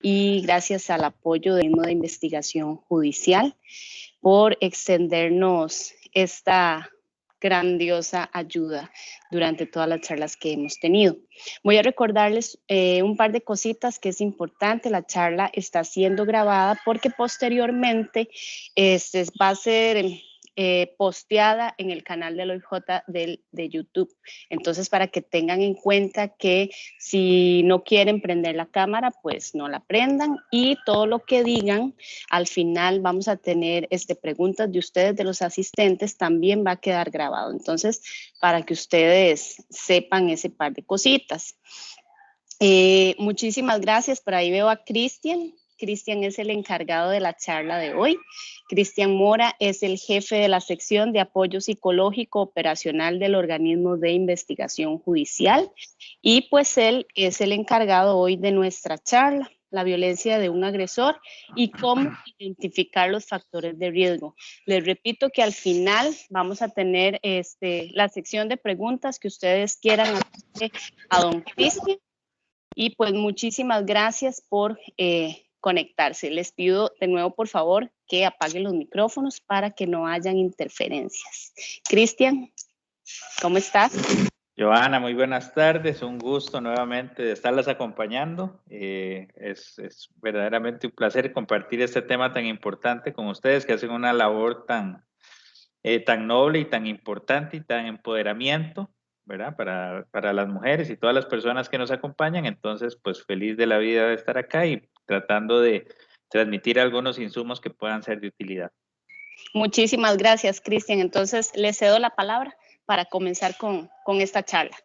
y gracias al apoyo del mismo de investigación judicial por extendernos esta grandiosa ayuda durante todas las charlas que hemos tenido. Voy a recordarles un par de cositas que es importante. La charla está siendo grabada porque posteriormente va a ser posteada en el canal del OIJ de YouTube. Entonces, para que tengan en cuenta que si no quieren prender la cámara, pues no la prendan, y todo lo que digan, al final vamos a tener preguntas de ustedes, de los asistentes, también va a quedar grabado. Entonces, para que ustedes sepan ese par de cositas. Muchísimas gracias. Por ahí veo a Cristian. Cristian es el encargado de la charla de hoy. Cristian Mora es el jefe de la sección de apoyo psicológico operacional del organismo de investigación judicial, y pues él es el encargado hoy de nuestra charla, la violencia de un agresor y cómo identificar los factores de riesgo. Les repito que al final vamos a tener la sección de preguntas que ustedes quieran hacerle a don Cristian. Y pues muchísimas gracias por conectarse. Les pido de nuevo, por favor, que apaguen los micrófonos para que no hayan interferencias. Cristian, ¿cómo estás? Johanna, muy buenas tardes. Un gusto nuevamente de estarlas acompañando. Es verdaderamente un placer compartir este tema tan importante con ustedes, que hacen una labor tan noble y tan importante y tan empoderamiento, ¿verdad? Para las mujeres y todas las personas que nos acompañan. Entonces, pues feliz de la vida de estar acá y tratando de transmitir algunos insumos que puedan ser de utilidad. Muchísimas gracias, Cristian. Entonces, le cedo la palabra para comenzar con esta charla.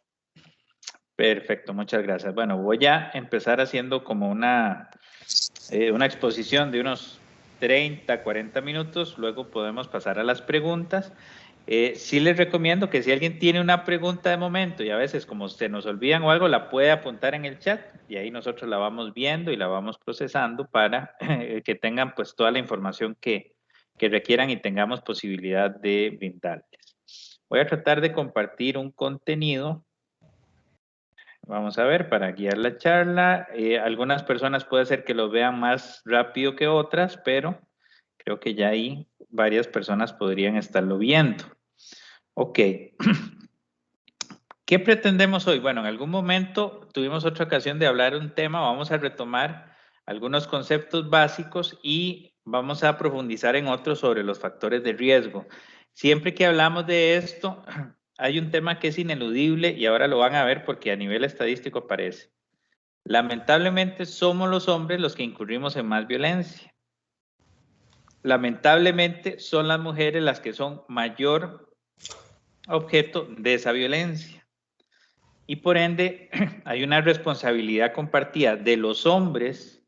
Perfecto, muchas gracias. Bueno, voy a empezar haciendo como una exposición de unos 30, 40 minutos, luego podemos pasar a las preguntas. Sí les recomiendo que si alguien tiene una pregunta de momento y a veces como se nos olvidan o algo, la puede apuntar en el chat y ahí nosotros la vamos viendo y la vamos procesando para que tengan pues toda la información que requieran y tengamos posibilidad de brindarles. Voy a tratar de compartir un contenido. Vamos a ver, para guiar la charla. Algunas personas puede ser que lo vean más rápido que otras, pero creo que ya ahí varias personas podrían estarlo viendo. Ok. ¿Qué pretendemos hoy? Bueno, en algún momento tuvimos otra ocasión de hablar un tema, vamos a retomar algunos conceptos básicos y vamos a profundizar en otros sobre los factores de riesgo. Siempre que hablamos de esto, hay un tema que es ineludible y ahora lo van a ver porque a nivel estadístico aparece. Lamentablemente somos los hombres los que incurrimos en más violencia. Lamentablemente son las mujeres las que son mayor objeto de esa violencia. Y por ende hay una responsabilidad compartida de los hombres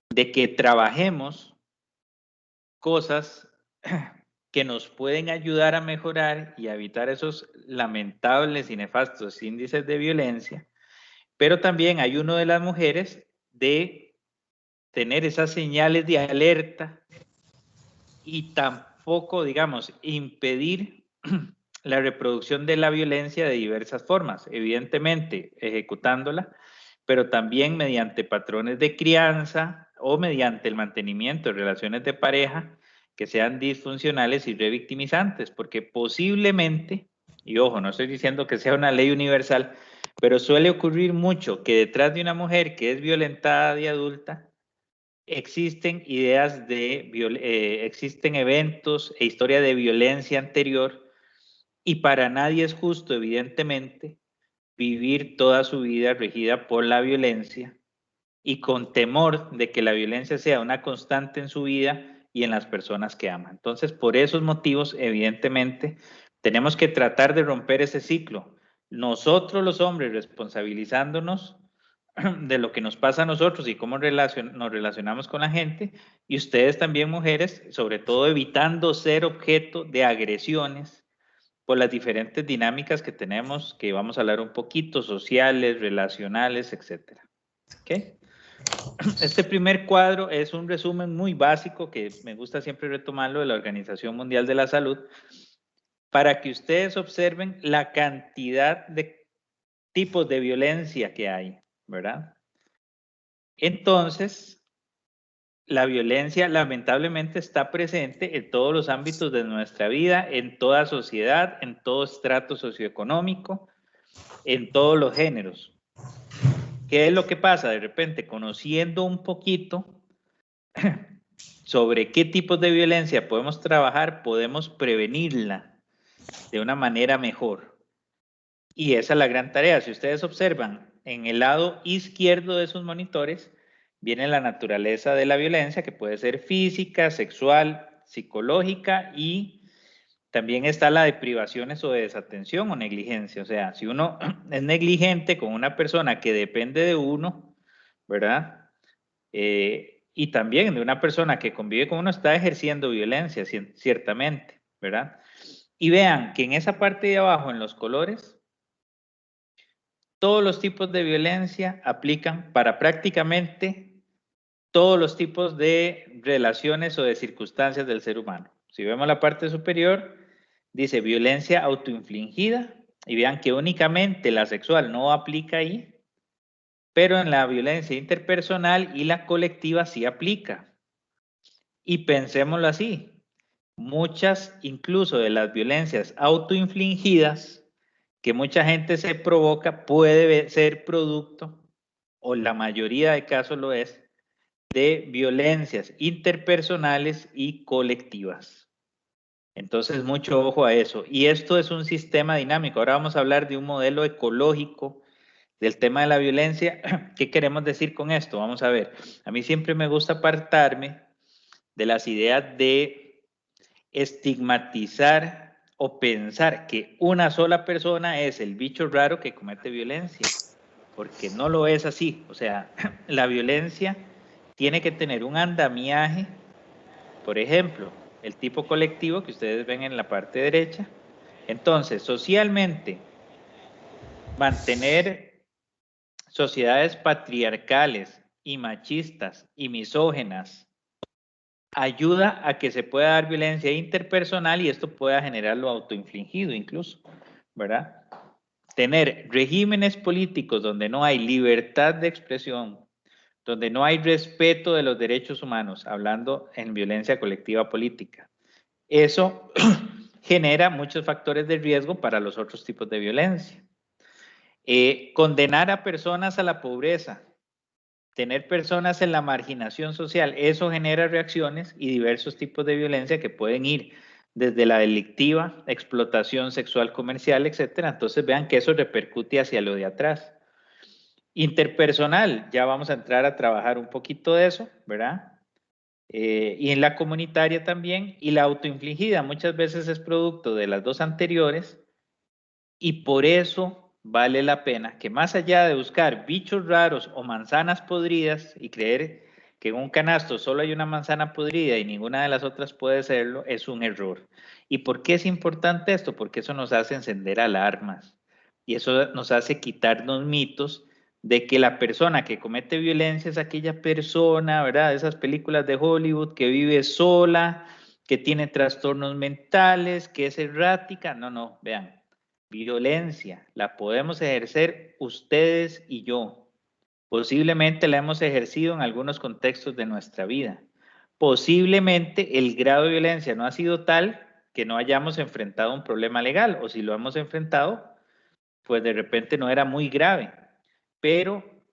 de que trabajemos cosas que nos pueden ayudar a mejorar y a evitar esos lamentables y nefastos índices de violencia, pero también hay uno de las mujeres de tener esas señales de alerta y tampoco, digamos, impedir la reproducción de la violencia de diversas formas, evidentemente ejecutándola, pero también mediante patrones de crianza o mediante el mantenimiento de relaciones de pareja que sean disfuncionales y revictimizantes, porque posiblemente, y ojo, no estoy diciendo que sea una ley universal, pero suele ocurrir mucho que detrás de una mujer que es violentada de adulta, existen ideas existen eventos e historia de violencia anterior, y para nadie es justo, evidentemente, vivir toda su vida regida por la violencia y con temor de que la violencia sea una constante en su vida y en las personas que ama. Entonces, por esos motivos, evidentemente, tenemos que tratar de romper ese ciclo. Nosotros los hombres responsabilizándonos de lo que nos pasa a nosotros y cómo nos relacionamos con la gente, y ustedes también, mujeres, sobre todo evitando ser objeto de agresiones por las diferentes dinámicas que tenemos, que vamos a hablar un poquito, sociales, relacionales, etcétera. ¿Okay? Este primer cuadro es un resumen muy básico que me gusta siempre retomarlo de la Organización Mundial de la Salud para que ustedes observen la cantidad de tipos de violencia que hay, ¿verdad? Entonces, la violencia lamentablemente está presente en todos los ámbitos de nuestra vida, en toda sociedad, en todo estrato socioeconómico, en todos los géneros. ¿Qué es lo que pasa? De repente, conociendo un poquito sobre qué tipos de violencia podemos trabajar, podemos prevenirla de una manera mejor. Y esa es la gran tarea. Si ustedes observan, en el lado izquierdo de sus monitores viene la naturaleza de la violencia, que puede ser física, sexual, psicológica, y también está la de privaciones o de desatención o negligencia. O sea, si uno es negligente con una persona que depende de uno, ¿verdad? Y también de una persona que convive con uno, está ejerciendo violencia, ciertamente, ¿verdad? Y vean que en esa parte de abajo, en los colores, todos los tipos de violencia aplican para prácticamente todos los tipos de relaciones o de circunstancias del ser humano. Si vemos la parte superior, dice violencia autoinfligida, y vean que únicamente la sexual no aplica ahí, pero en la violencia interpersonal y la colectiva sí aplica. Y pensémoslo así, muchas incluso de las violencias autoinfligidas que mucha gente se provoca puede ser producto, o la mayoría de casos lo es, de violencias interpersonales y colectivas. Entonces, mucho ojo a eso. Y esto es un sistema dinámico. Ahora vamos a hablar de un modelo ecológico del tema de la violencia. ¿Qué queremos decir con esto? Vamos a ver. A mí siempre me gusta apartarme de las ideas de estigmatizar o pensar que una sola persona es el bicho raro que comete violencia, porque no lo es así. O sea, la violencia tiene que tener un andamiaje. Por ejemplo, el tipo colectivo que ustedes ven en la parte derecha. Entonces, socialmente, mantener sociedades patriarcales y machistas y misógenas ayuda a que se pueda dar violencia interpersonal y esto pueda generar lo autoinfligido incluso, ¿verdad? Tener regímenes políticos donde no hay libertad de expresión, donde no hay respeto de los derechos humanos, hablando en violencia colectiva política. Eso genera muchos factores de riesgo para los otros tipos de violencia. Condenar a personas a la pobreza, tener personas en la marginación social, eso genera reacciones y diversos tipos de violencia que pueden ir desde la delictiva, explotación sexual comercial, etcétera. Entonces vean que eso repercute hacia lo de atrás. Interpersonal, ya vamos a entrar a trabajar un poquito de eso, ¿verdad? Y en la comunitaria también, y la autoinfligida muchas veces es producto de las dos anteriores, y por eso vale la pena que más allá de buscar bichos raros o manzanas podridas y creer que en un canasto solo hay una manzana podrida y ninguna de las otras puede serlo, es un error. ¿Y por qué es importante esto? Porque eso nos hace encender alarmas y eso nos hace quitarnos mitos de que la persona que comete violencia es aquella persona, ¿verdad? Esas películas de Hollywood que vive sola, que tiene trastornos mentales, que es errática. No, no, vean. Violencia la podemos ejercer ustedes y yo. Posiblemente la hemos ejercido en algunos contextos de nuestra vida. Posiblemente el grado de violencia no ha sido tal que no hayamos enfrentado un problema legal, o si lo hemos enfrentado, pues de repente no era muy grave. Pero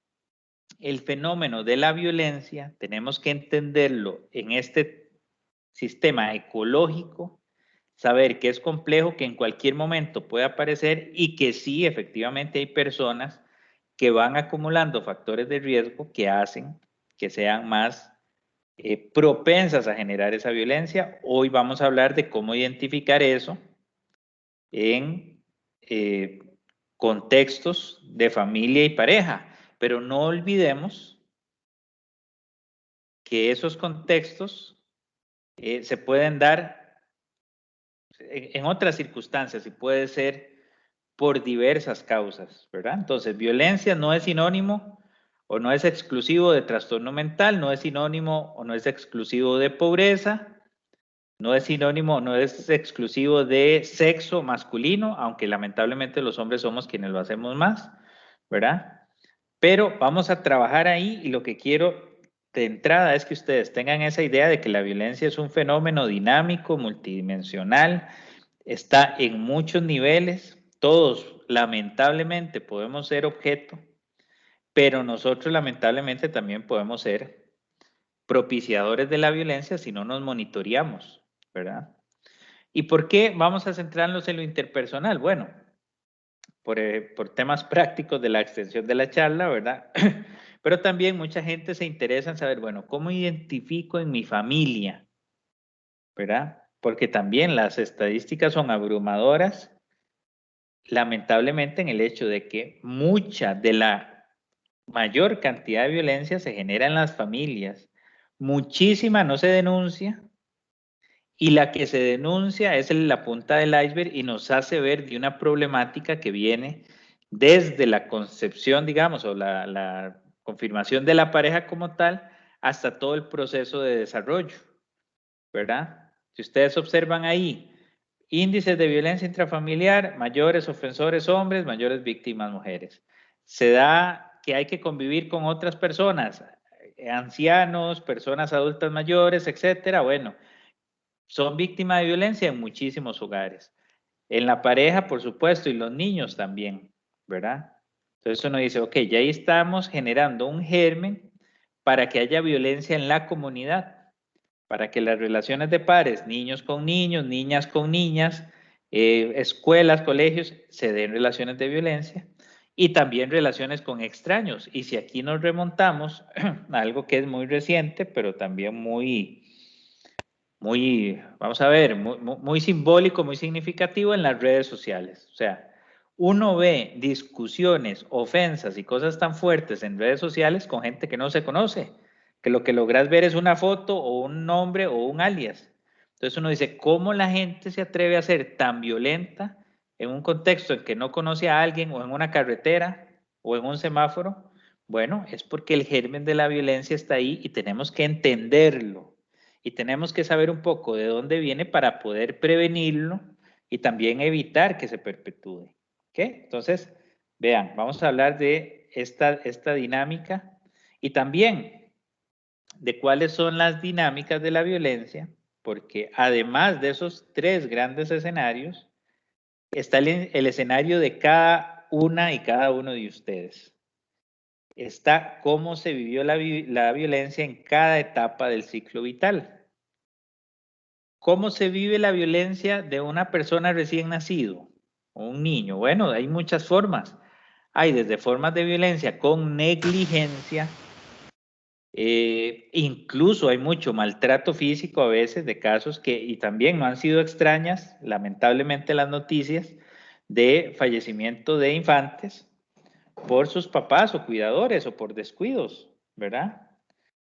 el fenómeno de la violencia tenemos que entenderlo en este sistema ecológico, saber que es complejo, que en cualquier momento puede aparecer y que sí, efectivamente hay personas que van acumulando factores de riesgo que hacen que sean más propensas a generar esa violencia. Hoy vamos a hablar de cómo identificar eso en contextos de familia y pareja, pero no olvidemos que esos contextos se pueden dar en otras circunstancias y puede ser por diversas causas, ¿verdad? Entonces, violencia no es sinónimo o no es exclusivo de trastorno mental, no es sinónimo o no es exclusivo de pobreza, no es sinónimo, no es exclusivo de sexo masculino, aunque lamentablemente los hombres somos quienes lo hacemos más, ¿verdad? Pero vamos a trabajar ahí y lo que quiero de entrada es que ustedes tengan esa idea de que la violencia es un fenómeno dinámico, multidimensional, está en muchos niveles, todos lamentablemente podemos ser objeto, pero nosotros lamentablemente también podemos ser propiciadores de la violencia si no nos monitoreamos, ¿verdad? ¿Y por qué vamos a centrarnos en lo interpersonal? Bueno, por temas prácticos de la extensión de la charla, ¿verdad? Pero también mucha gente se interesa en saber, bueno, ¿cómo identifico en mi familia? ¿Verdad? Porque también las estadísticas son abrumadoras, lamentablemente en el hecho de que mucha de la mayor cantidad de violencia se genera en las familias, muchísima no se denuncia y la que se denuncia es la punta del iceberg y nos hace ver de una problemática que viene desde la concepción, digamos, o la confirmación de la pareja como tal, hasta todo el proceso de desarrollo, ¿verdad? Si ustedes observan ahí, índices de violencia intrafamiliar, mayores ofensores hombres, mayores víctimas mujeres. Se da que hay que convivir con otras personas, ancianos, personas adultas mayores, etcétera. Bueno, son víctimas de violencia en muchísimos hogares. En la pareja, por supuesto, y los niños también, ¿verdad? Entonces uno dice, ok, ya ahí estamos generando un germen para que haya violencia en la comunidad, para que las relaciones de pares, niños con niños, niñas con niñas, escuelas, colegios, se den relaciones de violencia y también relaciones con extraños. Y si aquí nos remontamos a algo que es muy reciente, pero también vamos a ver, muy simbólico, muy significativo en las redes sociales. O sea, uno ve discusiones, ofensas y cosas tan fuertes en redes sociales con gente que no se conoce, que lo que logras ver es una foto o un nombre o un alias. Entonces uno dice, ¿cómo la gente se atreve a ser tan violenta en un contexto en que no conoce a alguien o en una carretera o en un semáforo? Bueno, es porque el germen de la violencia está ahí y tenemos que entenderlo. Y tenemos que saber un poco de dónde viene para poder prevenirlo y también evitar que se perpetúe. ¿Ok? Entonces, vean, vamos a hablar de esta dinámica y también de cuáles son las dinámicas de la violencia, porque además de esos tres grandes escenarios, está el escenario de cada una y cada uno de ustedes. Está cómo se vivió la violencia en cada etapa del ciclo vital. ¿Cómo se vive la violencia de una persona recién nacido o un niño? Bueno, hay muchas formas. Hay desde formas de violencia con negligencia, incluso hay mucho maltrato físico a veces de casos que, y también no han sido extrañas, lamentablemente las noticias de fallecimiento de infantes por sus papás o cuidadores o por descuidos, ¿verdad?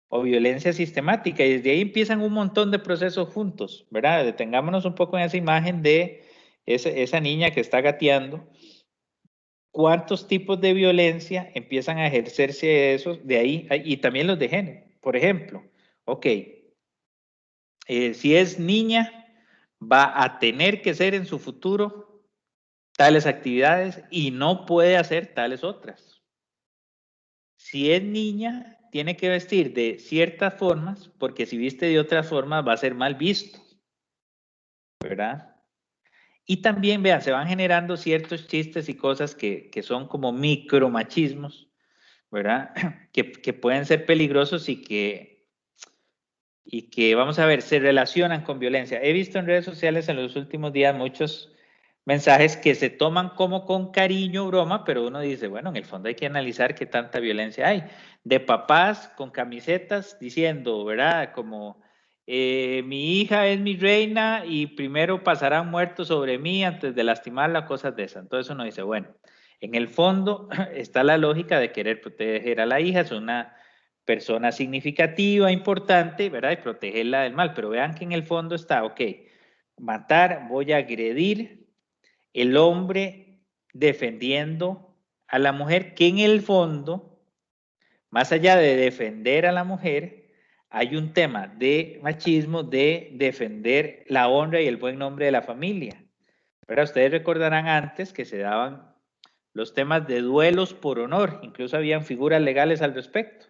O violencia sistemática, y desde ahí empiezan un montón de procesos juntos, ¿verdad? Detengámonos un poco en esa imagen de esa niña que está gateando. ¿Cuántos tipos de violencia empiezan a ejercerse esos de ahí? Y también los de género. Por ejemplo, ok, si es niña, va a tener que ser en su futuro tales actividades y no puede hacer tales otras. Si es niña, tiene que vestir de ciertas formas, porque si viste de otras formas va a ser mal visto, ¿verdad? Y también, vean, se van generando ciertos chistes y cosas que son como micromachismos, ¿verdad? Que pueden ser peligrosos y que, vamos a ver, se relacionan con violencia. He visto en redes sociales en los últimos días muchos mensajes que se toman como con cariño, broma, pero uno dice, bueno, en el fondo hay que analizar qué tanta violencia hay. De papás con camisetas diciendo, ¿verdad? Como, mi hija es mi reina y primero pasarán muertos sobre mí antes de lastimarla, cosas de esas. Entonces uno dice, bueno, en el fondo está la lógica de querer proteger a la hija, es una persona significativa, importante, ¿verdad? Y protegerla del mal, pero vean que en el fondo está, ok, matar, voy a agredir, el hombre defendiendo a la mujer, que en el fondo, más allá de defender a la mujer, hay un tema de machismo, de defender la honra y el buen nombre de la familia. Pero ustedes recordarán antes que se daban los temas de duelos por honor, incluso habían figuras legales al respecto.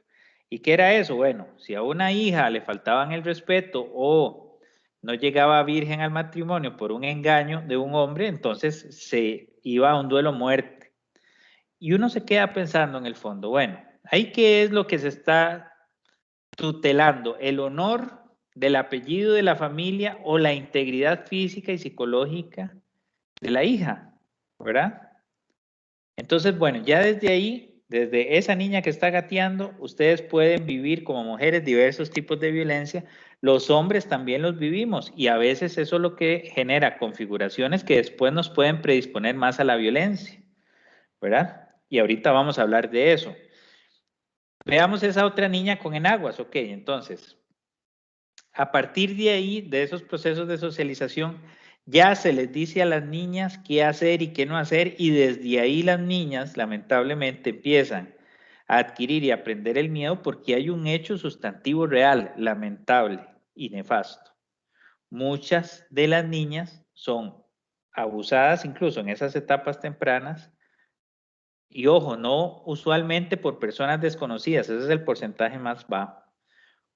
¿Y qué era eso? Bueno, si a una hija le faltaban el respeto o no llegaba virgen al matrimonio por un engaño de un hombre, entonces se iba a un duelo muerte. Y uno se queda pensando en el fondo, bueno, ¿ahí qué es lo que se está tutelando? ¿El honor del apellido de la familia o la integridad física y psicológica de la hija? ¿Verdad? Entonces, bueno, ya desde ahí, desde esa niña que está gateando, ustedes pueden vivir como mujeres diversos tipos de violencia. Los hombres también los vivimos y a veces eso es lo que genera configuraciones que después nos pueden predisponer más a la violencia, ¿verdad? Y ahorita vamos a hablar de eso. Veamos esa otra niña con enaguas, ok, entonces, a partir de ahí, de esos procesos de socialización, ya se les dice a las niñas qué hacer y qué no hacer y desde ahí las niñas lamentablemente empiezan a adquirir y aprender el miedo porque hay un hecho sustantivo real, lamentable y nefasto. Muchas de las niñas son abusadas incluso en esas etapas tempranas y ojo, no usualmente por personas desconocidas, ese es el porcentaje más bajo,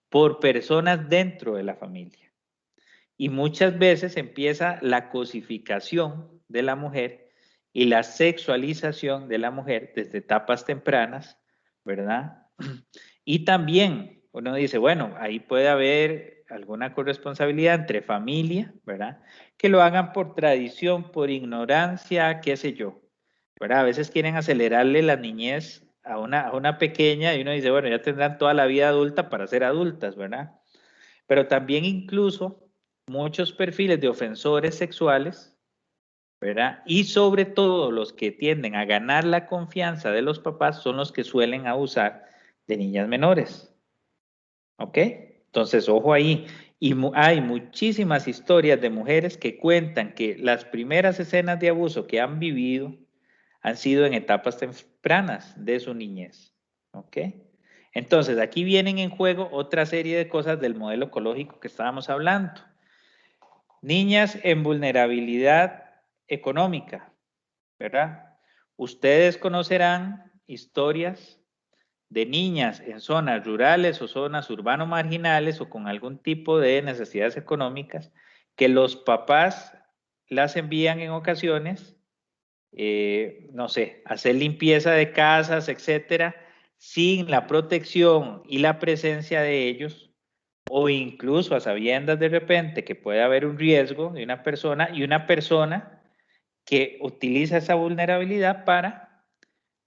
por personas dentro de la familia. Y muchas veces empieza la cosificación de la mujer y la sexualización de la mujer desde etapas tempranas, ¿verdad? Y también uno dice, bueno, ahí puede haber alguna corresponsabilidad entre familia, ¿verdad? Que lo hagan por tradición, por ignorancia, qué sé yo, ¿verdad? A veces quieren acelerarle la niñez a una pequeña y uno dice, bueno, ya tendrán toda la vida adulta para ser adultas, ¿verdad? Pero también incluso muchos perfiles de ofensores sexuales, ¿verdad? Y sobre todo los que tienden a ganar la confianza de los papás son los que suelen abusar de niñas menores. ¿Ok? Entonces, ojo ahí. Y hay muchísimas historias de mujeres que cuentan que las primeras escenas de abuso que han vivido han sido en etapas tempranas de su niñez. ¿Ok? Entonces, aquí vienen en juego otra serie de cosas del modelo ecológico que estábamos hablando. Niñas en vulnerabilidad económica, ¿verdad? Ustedes conocerán historias de niñas en zonas rurales o zonas urbano marginales o con algún tipo de necesidades económicas que los papás las envían en ocasiones, no sé, hacer limpieza de casas, etcétera, sin la protección y la presencia de ellos o incluso a sabiendas de repente que puede haber un riesgo de una persona y una persona que utiliza esa vulnerabilidad para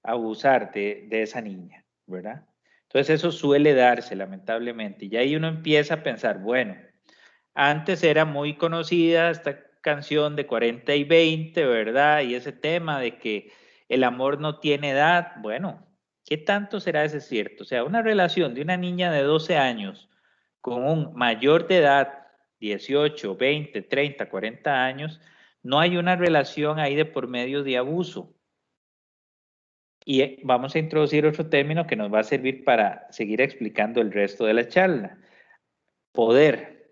abusar de esa niña, ¿verdad? Entonces eso suele darse lamentablemente y ahí uno empieza a pensar, bueno, antes era muy conocida esta canción de 40 y 20, ¿verdad? Y ese tema de que el amor no tiene edad, bueno, ¿qué tanto será ese cierto? O sea, una relación de una niña de 12 años con un mayor de edad, 18, 20, 30, 40 años, no hay una relación ahí de por medio de abuso. Y vamos a introducir otro término que nos va a servir para seguir explicando el resto de la charla. Poder.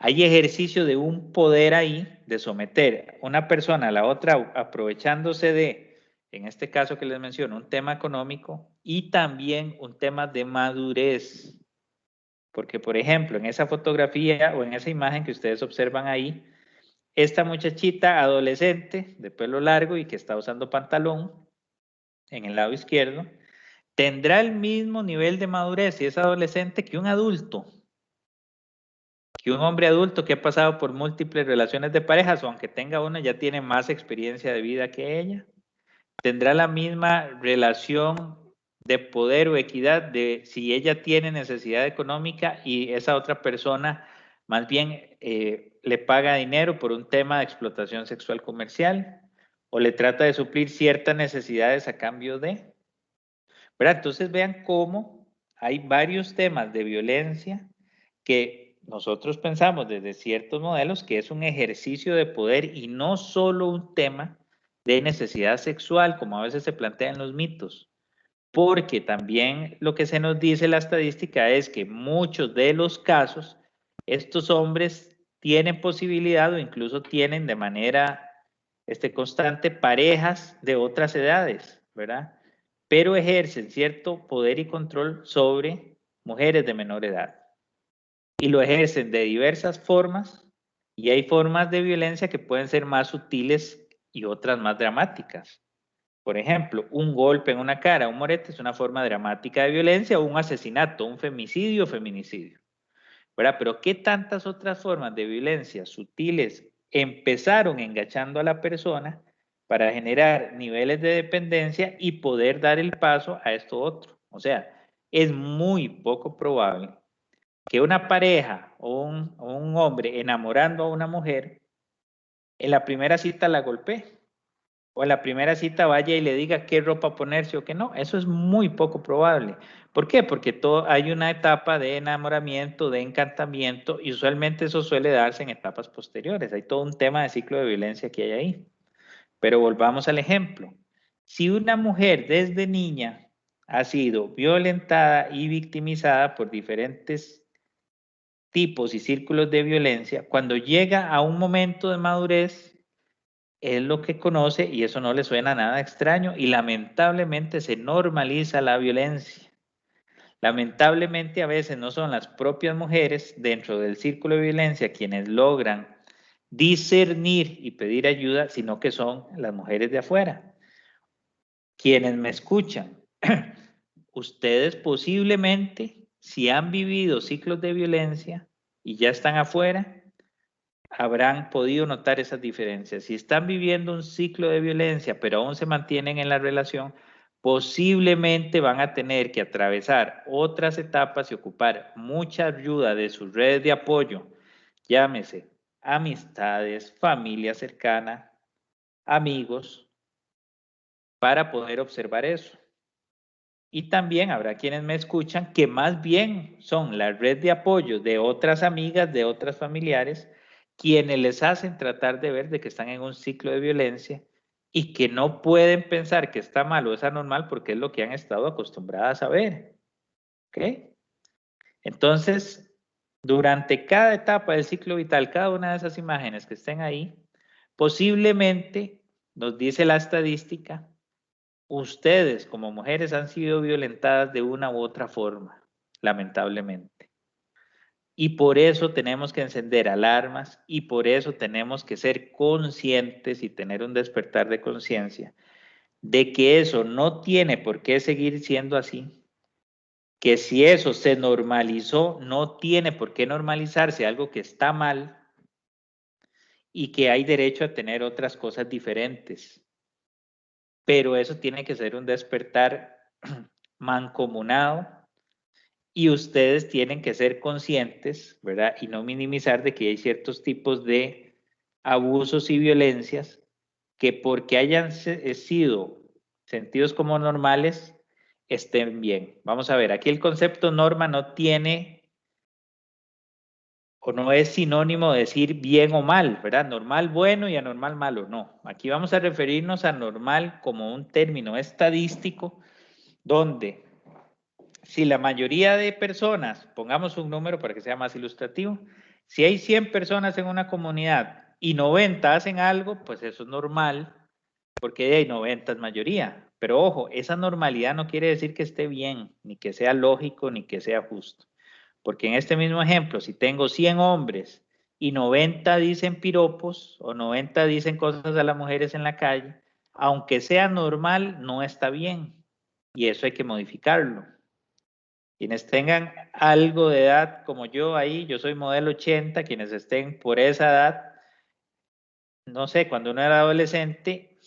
Hay ejercicio de un poder ahí, de someter una persona a la otra aprovechándose de, en este caso que les menciono, un tema económico y también un tema de madurez. Porque, por ejemplo, en esa fotografía o en esa imagen que ustedes observan ahí, esta muchachita adolescente de pelo largo y que está usando pantalón en el lado izquierdo, tendrá el mismo nivel de madurez si es adolescente que un adulto, que un hombre adulto que ha pasado por múltiples relaciones de parejas, o aunque tenga una, ya tiene más experiencia de vida que ella. Tendrá la misma relación de poder o equidad de si ella tiene necesidad económica y esa otra persona más bien le paga dinero por un tema de explotación sexual comercial o le trata de suplir ciertas necesidades a cambio de, ¿verdad? Entonces vean cómo hay varios temas de violencia que nosotros pensamos desde ciertos modelos que es un ejercicio de poder y no solo un tema de necesidad sexual, como a veces se plantea en los mitos, porque también lo que se nos dice la estadística es que muchos de los casos, estos hombres tienen posibilidad o incluso tienen de manera constante parejas de otras edades, ¿verdad? Pero ejercen cierto poder y control sobre mujeres de menor edad. Y lo ejercen de diversas formas, y hay formas de violencia que pueden ser más sutiles y otras más dramáticas. Por ejemplo, un golpe en una cara, un morete, es una forma dramática de violencia, o un asesinato, un femicidio o feminicidio, ¿verdad? Pero ¿qué tantas otras formas de violencia sutiles empezaron engachando a la persona para generar niveles de dependencia y poder dar el paso a esto otro? O sea, es muy poco probable que una pareja o un hombre enamorando a una mujer en la primera cita la golpee, o en la primera cita vaya y le diga qué ropa ponerse o qué no. Eso es muy poco probable. ¿Por qué? Porque hay una etapa de enamoramiento, de encantamiento, y usualmente eso suele darse en etapas posteriores. Hay todo un tema de ciclo de violencia que hay ahí. Pero volvamos al ejemplo. Si una mujer desde niña ha sido violentada y victimizada por diferentes tipos y círculos de violencia, cuando llega a un momento de madurez, es lo que conoce y eso no le suena nada extraño, y lamentablemente se normaliza la violencia. Lamentablemente a veces no son las propias mujeres dentro del círculo de violencia quienes logran discernir y pedir ayuda, sino que son las mujeres de afuera. Quienes me escuchan, ustedes posiblemente, si han vivido ciclos de violencia y ya están afuera, habrán podido notar esas diferencias. Si están viviendo un ciclo de violencia, pero aún se mantienen en la relación, posiblemente van a tener que atravesar otras etapas y ocupar mucha ayuda de sus redes de apoyo, llámese amistades, familia cercana, amigos, para poder observar eso. Y también habrá quienes me escuchan que más bien son la red de apoyo de otras amigas, de otras familiares, quienes les hacen tratar de ver de que están en un ciclo de violencia y que no pueden pensar que está mal o es anormal porque es lo que han estado acostumbradas a ver. ¿Ok? Entonces, durante cada etapa del ciclo vital, cada una de esas imágenes que estén ahí, posiblemente, nos dice la estadística, ustedes como mujeres han sido violentadas de una u otra forma, lamentablemente. Y por eso tenemos que encender alarmas y por eso tenemos que ser conscientes y tener un despertar de conciencia de que eso no tiene por qué seguir siendo así, que si eso se normalizó, no tiene por qué normalizarse algo que está mal y que hay derecho a tener otras cosas diferentes. Pero eso tiene que ser un despertar mancomunado y ustedes tienen que ser conscientes, ¿verdad? Y no minimizar de que hay ciertos tipos de abusos y violencias que porque hayan sido sentidos como normales, estén bien. Vamos a ver, aquí el concepto norma no tiene o no es sinónimo de decir bien o mal, ¿verdad? Normal bueno y anormal malo, no. Aquí vamos a referirnos a normal como un término estadístico donde si la mayoría de personas, pongamos un número para que sea más ilustrativo, si hay 100 personas en una comunidad y 90 hacen algo, pues eso es normal, porque hay 90 es mayoría. Pero ojo, esa normalidad no quiere decir que esté bien, ni que sea lógico, ni que sea justo. Porque en este mismo ejemplo, si tengo 100 hombres y 90 dicen piropos o 90 dicen cosas a las mujeres en la calle, aunque sea normal, no está bien. Y eso hay que modificarlo. Quienes tengan algo de edad como yo ahí, yo soy modelo 80, quienes estén por esa edad, no sé, cuando uno era adolescente,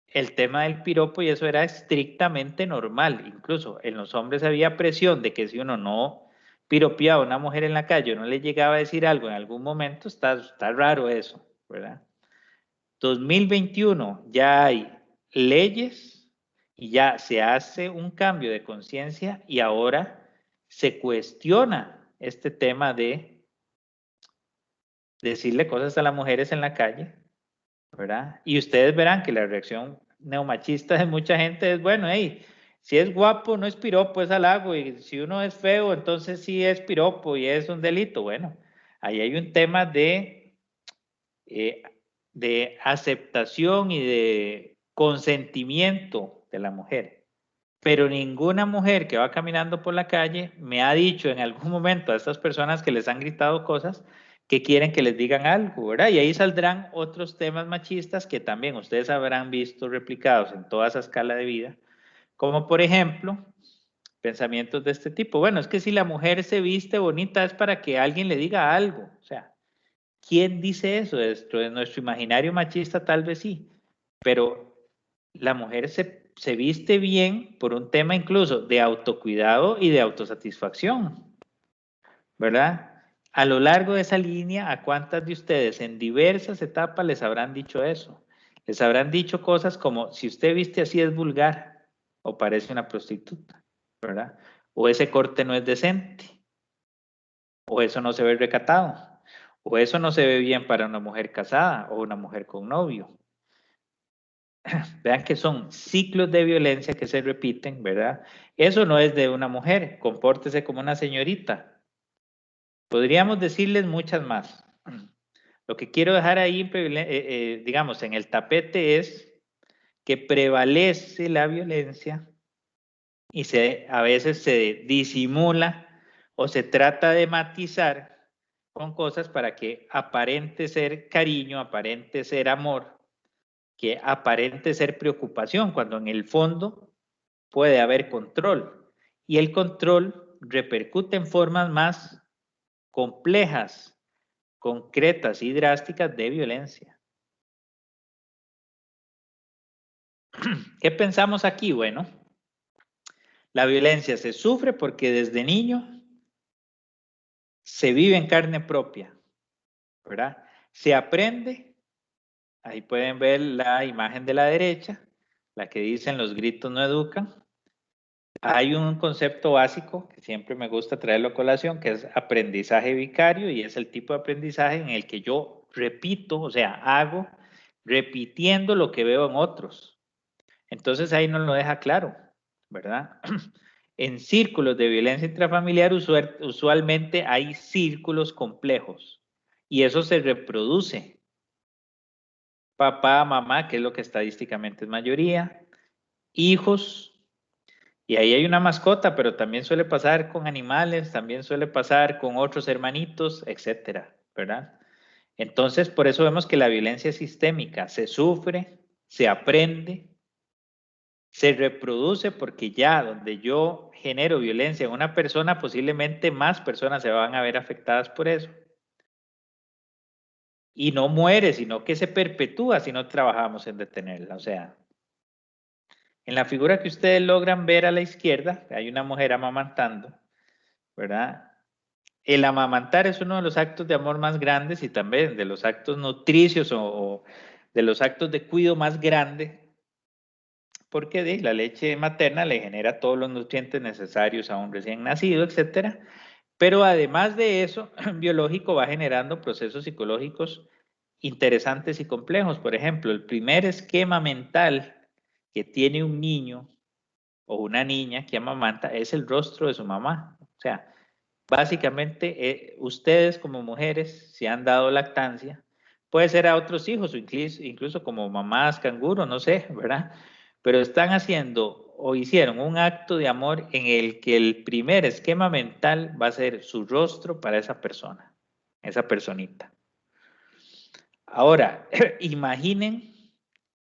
el tema del piropo y eso era estrictamente normal. Incluso en los hombres había presión de que si uno no piropeaba a una mujer en la calle o no le llegaba a decir algo en algún momento, está raro eso, ¿verdad? 2021 ya hay leyes y ya se hace un cambio de conciencia y ahora se cuestiona este tema de decirle cosas a las mujeres en la calle, ¿verdad? Y ustedes verán que la reacción neomachista de mucha gente es, bueno, hey, si es guapo no es piropo, es halago, y si uno es feo, entonces sí es piropo y es un delito. Bueno, ahí hay un tema de de aceptación y de consentimiento de la mujer. Pero ninguna mujer que va caminando por la calle me ha dicho en algún momento a estas personas que les han gritado cosas que quieren que les digan algo, ¿verdad? Y ahí saldrán otros temas machistas que también ustedes habrán visto replicados en toda esa escala de vida, como por ejemplo, pensamientos de este tipo. Bueno, es que si la mujer se viste bonita es para que alguien le diga algo. O sea, ¿quién dice eso? Dentro de nuestro imaginario machista tal vez sí, pero la mujer se viste bien por un tema incluso de autocuidado y de autosatisfacción, ¿verdad? A lo largo de esa línea, ¿a cuántas de ustedes en diversas etapas les habrán dicho eso? Les habrán dicho cosas como, si usted viste así es vulgar o parece una prostituta, ¿verdad? O ese corte no es decente, o eso no se ve recatado, o eso no se ve bien para una mujer casada o una mujer con novio. Vean que son ciclos de violencia que se repiten, ¿verdad? Eso no es de una mujer, compórtese como una señorita. Podríamos decirles muchas más. Lo que quiero dejar ahí, digamos, en el tapete es que prevalece la violencia y a veces se disimula o se trata de matizar con cosas para que aparente ser cariño, aparente ser amor, que aparente ser preocupación, cuando en el fondo puede haber control. Y el control repercute en formas más complejas, concretas y drásticas de violencia. ¿Qué pensamos aquí? Bueno, la violencia se sufre porque desde niño se vive en carne propia, ¿verdad? Se aprende, ahí pueden ver la imagen de la derecha, la que dicen los gritos no educan. Hay un concepto básico que siempre me gusta traerlo a colación, que es aprendizaje vicario, y es el tipo de aprendizaje en el que yo repito, o sea, hago repitiendo lo que veo en otros. Entonces ahí nos lo deja claro, ¿verdad? En círculos de violencia intrafamiliar usualmente hay círculos complejos y eso se reproduce. Papá, mamá, que es lo que estadísticamente es mayoría, hijos, y ahí hay una mascota, pero también suele pasar con animales, también suele pasar con otros hermanitos, etcétera, ¿verdad? Entonces, por eso vemos que la violencia es sistémica, se sufre, se aprende, se reproduce, porque ya donde yo genero violencia en una persona, posiblemente más personas se van a ver afectadas por eso. Y no muere, sino que se perpetúa si no trabajamos en detenerla. O sea, en la figura que ustedes logran ver a la izquierda, hay una mujer amamantando, ¿verdad? El amamantar es uno de los actos de amor más grandes y también de los actos nutricios o de los actos de cuidado más grandes, porque la leche materna le genera todos los nutrientes necesarios a un recién nacido, etcétera. Pero además de eso, biológico va generando procesos psicológicos interesantes y complejos. Por ejemplo, el primer esquema mental que tiene un niño o una niña que amamanta es el rostro de su mamá. O sea, básicamente ustedes como mujeres, si han dado lactancia, puede ser a otros hijos o incluso como mamás canguro, no sé, ¿verdad? Pero están haciendo o hicieron un acto de amor en el que el primer esquema mental va a ser su rostro para esa persona, esa personita. Ahora, imaginen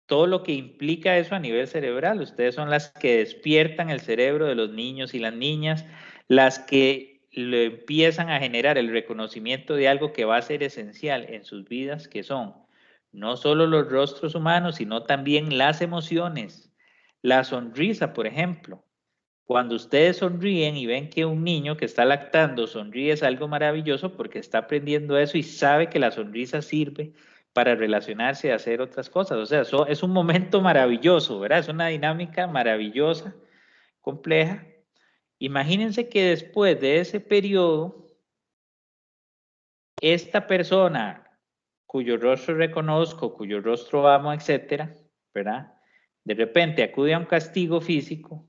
todo lo que implica eso a nivel cerebral. Ustedes son las que despiertan el cerebro de los niños y las niñas, las que le empiezan a generar el reconocimiento de algo que va a ser esencial en sus vidas, que son no solo los rostros humanos, sino también las emociones. La sonrisa, por ejemplo. Cuando ustedes sonríen y ven que un niño que está lactando sonríe, es algo maravilloso porque está aprendiendo eso y sabe que la sonrisa sirve para relacionarse y hacer otras cosas. O sea, eso es un momento maravilloso, ¿verdad? Es una dinámica maravillosa, compleja. Imagínense que después de ese periodo, esta persona cuyo rostro reconozco, cuyo rostro amo, etcétera, ¿verdad? De repente acude a un castigo físico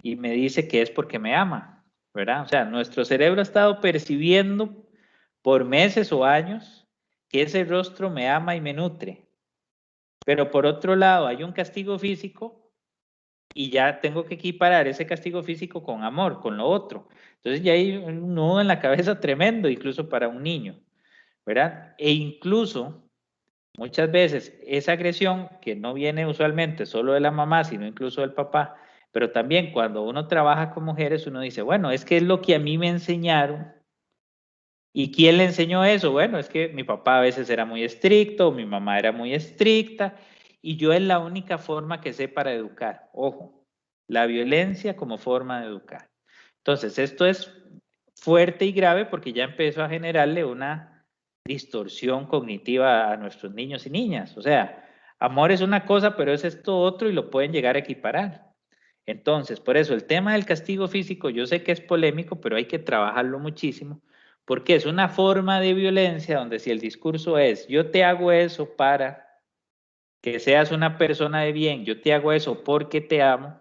y me dice que es porque me ama, ¿verdad? O sea, nuestro cerebro ha estado percibiendo por meses o años que ese rostro me ama y me nutre. Pero por otro lado, hay un castigo físico y ya tengo que equiparar ese castigo físico con amor, con lo otro. Entonces ya hay un nudo en la cabeza tremendo, incluso para un niño, ¿verdad? E incluso muchas veces esa agresión, que no viene usualmente solo de la mamá, sino incluso del papá, pero también cuando uno trabaja con mujeres, uno dice, bueno, es que es lo que a mí me enseñaron. ¿Y quién le enseñó eso? Bueno, es que mi papá a veces era muy estricto, mi mamá era muy estricta, y yo es la única forma que sé para educar. Ojo, la violencia como forma de educar. Entonces, esto es fuerte y grave porque ya empezó a generarle una distorsión cognitiva a nuestros niños y niñas. O sea, amor es una cosa, pero es esto otro y lo pueden llegar a equiparar. Entonces, por eso el tema del castigo físico, yo sé que es polémico, pero hay que trabajarlo muchísimo, porque es una forma de violencia donde si el discurso es, yo te hago eso para que seas una persona de bien, yo te hago eso porque te amo,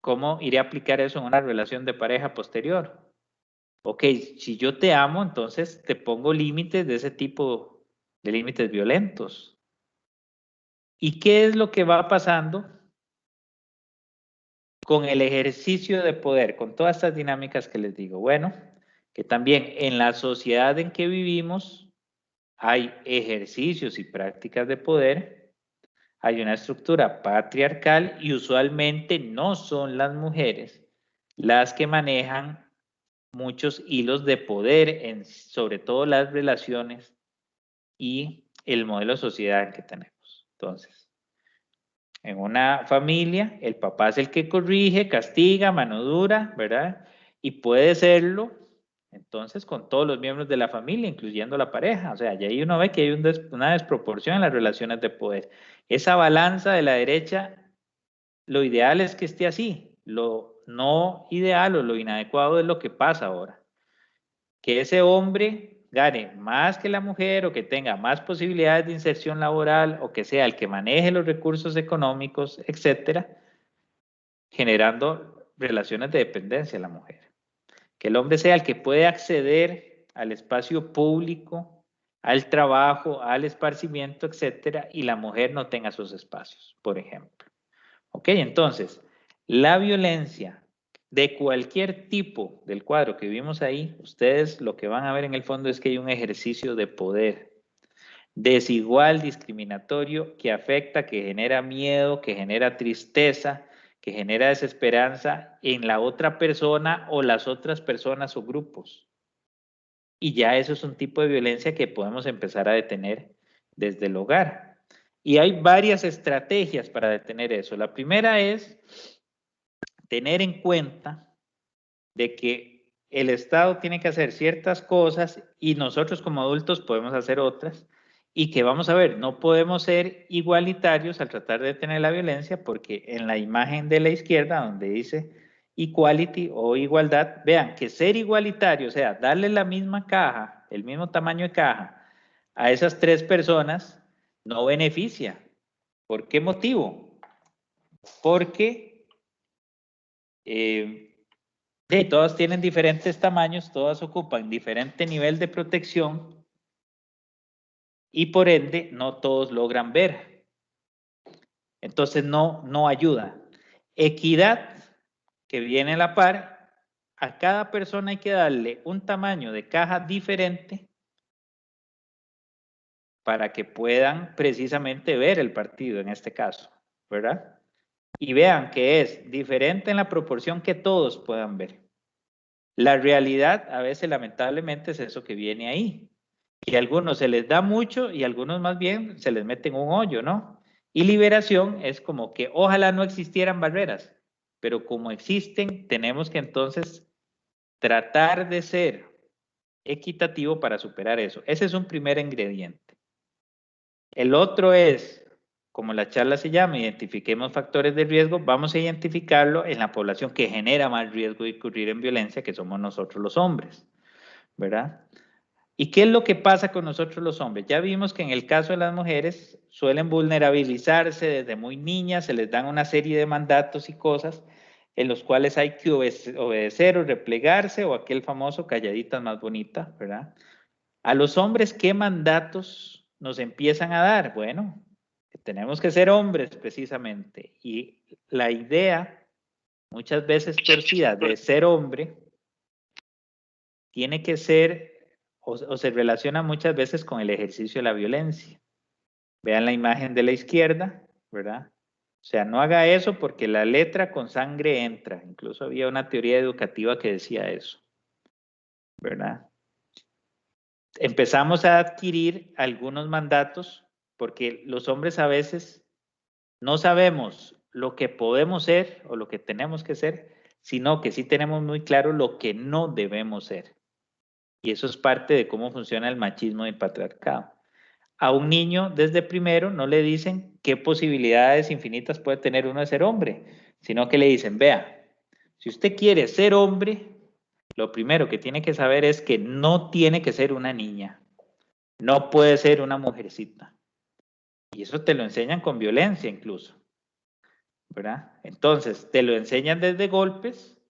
¿cómo iré a aplicar eso en una relación de pareja posterior? Ok, si yo te amo, entonces te pongo límites de ese tipo de límites violentos. ¿Y qué es lo que va pasando con el ejercicio de poder, con todas estas dinámicas que les digo? Bueno, que también en la sociedad en que vivimos hay ejercicios y prácticas de poder, hay una estructura patriarcal y usualmente no son las mujeres las que manejan muchos hilos de poder en sobre todo las relaciones y el modelo de sociedad que tenemos. Entonces, en una familia, el papá es el que corrige, castiga, mano dura, ¿verdad? Y puede serlo, entonces, con todos los miembros de la familia, incluyendo la pareja. O sea, ya ahí uno ve que hay una desproporción en las relaciones de poder. Esa balanza de la derecha, lo ideal es que esté así. Lo no ideal o lo inadecuado es lo que pasa ahora. Que ese hombre gane más que la mujer o que tenga más posibilidades de inserción laboral o que sea el que maneje los recursos económicos, etcétera, generando relaciones de dependencia a la mujer. Que el hombre sea el que puede acceder al espacio público, al trabajo, al esparcimiento, etcétera, y la mujer no tenga esos espacios, por ejemplo. Ok, entonces, la violencia de cualquier tipo del cuadro que vimos ahí, ustedes lo que van a ver en el fondo es que hay un ejercicio de poder desigual, discriminatorio, que afecta, que genera miedo, que genera tristeza, que genera desesperanza en la otra persona o las otras personas o grupos. Y ya eso es un tipo de violencia que podemos empezar a detener desde el hogar. Y hay varias estrategias para detener eso. La primera es tener en cuenta de que el Estado tiene que hacer ciertas cosas y nosotros como adultos podemos hacer otras y que vamos a ver, no podemos ser igualitarios al tratar de detener la violencia porque en la imagen de la izquierda donde dice equality o igualdad, vean que ser igualitario, o sea, darle la misma caja, el mismo tamaño de caja a esas tres personas no beneficia. ¿Por qué motivo? Porque todas tienen diferentes tamaños, todas ocupan diferente nivel de protección y por ende no todos logran ver. Entonces no ayuda. Equidad, que viene a la par, a cada persona hay que darle un tamaño de caja diferente para que puedan precisamente ver el partido en este caso, ¿verdad? Y vean que es diferente en la proporción que todos puedan ver. La realidad a veces lamentablemente es eso que viene ahí. Y a algunos se les da mucho y a algunos más bien se les mete en un hoyo, ¿no? Y liberación es como que ojalá no existieran barreras, pero como existen, tenemos que entonces tratar de ser equitativo para superar eso. Ese es un primer ingrediente. El otro es, como la charla se llama, identifiquemos factores de riesgo, vamos a identificarlo en la población que genera más riesgo de incurrir en violencia, que somos nosotros los hombres, ¿verdad? ¿Y qué es lo que pasa con nosotros los hombres? Ya vimos que en el caso de las mujeres suelen vulnerabilizarse desde muy niñas, se les dan una serie de mandatos y cosas en los cuales hay que obedecer o replegarse o aquel famoso calladita más bonita, ¿verdad? A los hombres, ¿qué mandatos nos empiezan a dar? Bueno, tenemos que ser hombres precisamente. Y la idea, muchas veces torcida, de ser hombre, tiene que ser, o se relaciona muchas veces con el ejercicio de la violencia. Vean la imagen de la izquierda, ¿verdad? O sea, no haga eso porque la letra con sangre entra. Incluso había una teoría educativa que decía eso, ¿verdad? Empezamos a adquirir algunos mandatos porque los hombres a veces no sabemos lo que podemos ser o lo que tenemos que ser, sino que sí tenemos muy claro lo que no debemos ser. Y eso es parte de cómo funciona el machismo y el patriarcado. A un niño desde primero no le dicen qué posibilidades infinitas puede tener uno de ser hombre, sino que le dicen, vea, si usted quiere ser hombre, lo primero que tiene que saber es que no tiene que ser una niña, no puede ser una mujercita. Y eso te lo enseñan con violencia incluso, ¿verdad? Entonces, te lo enseñan desde golpes,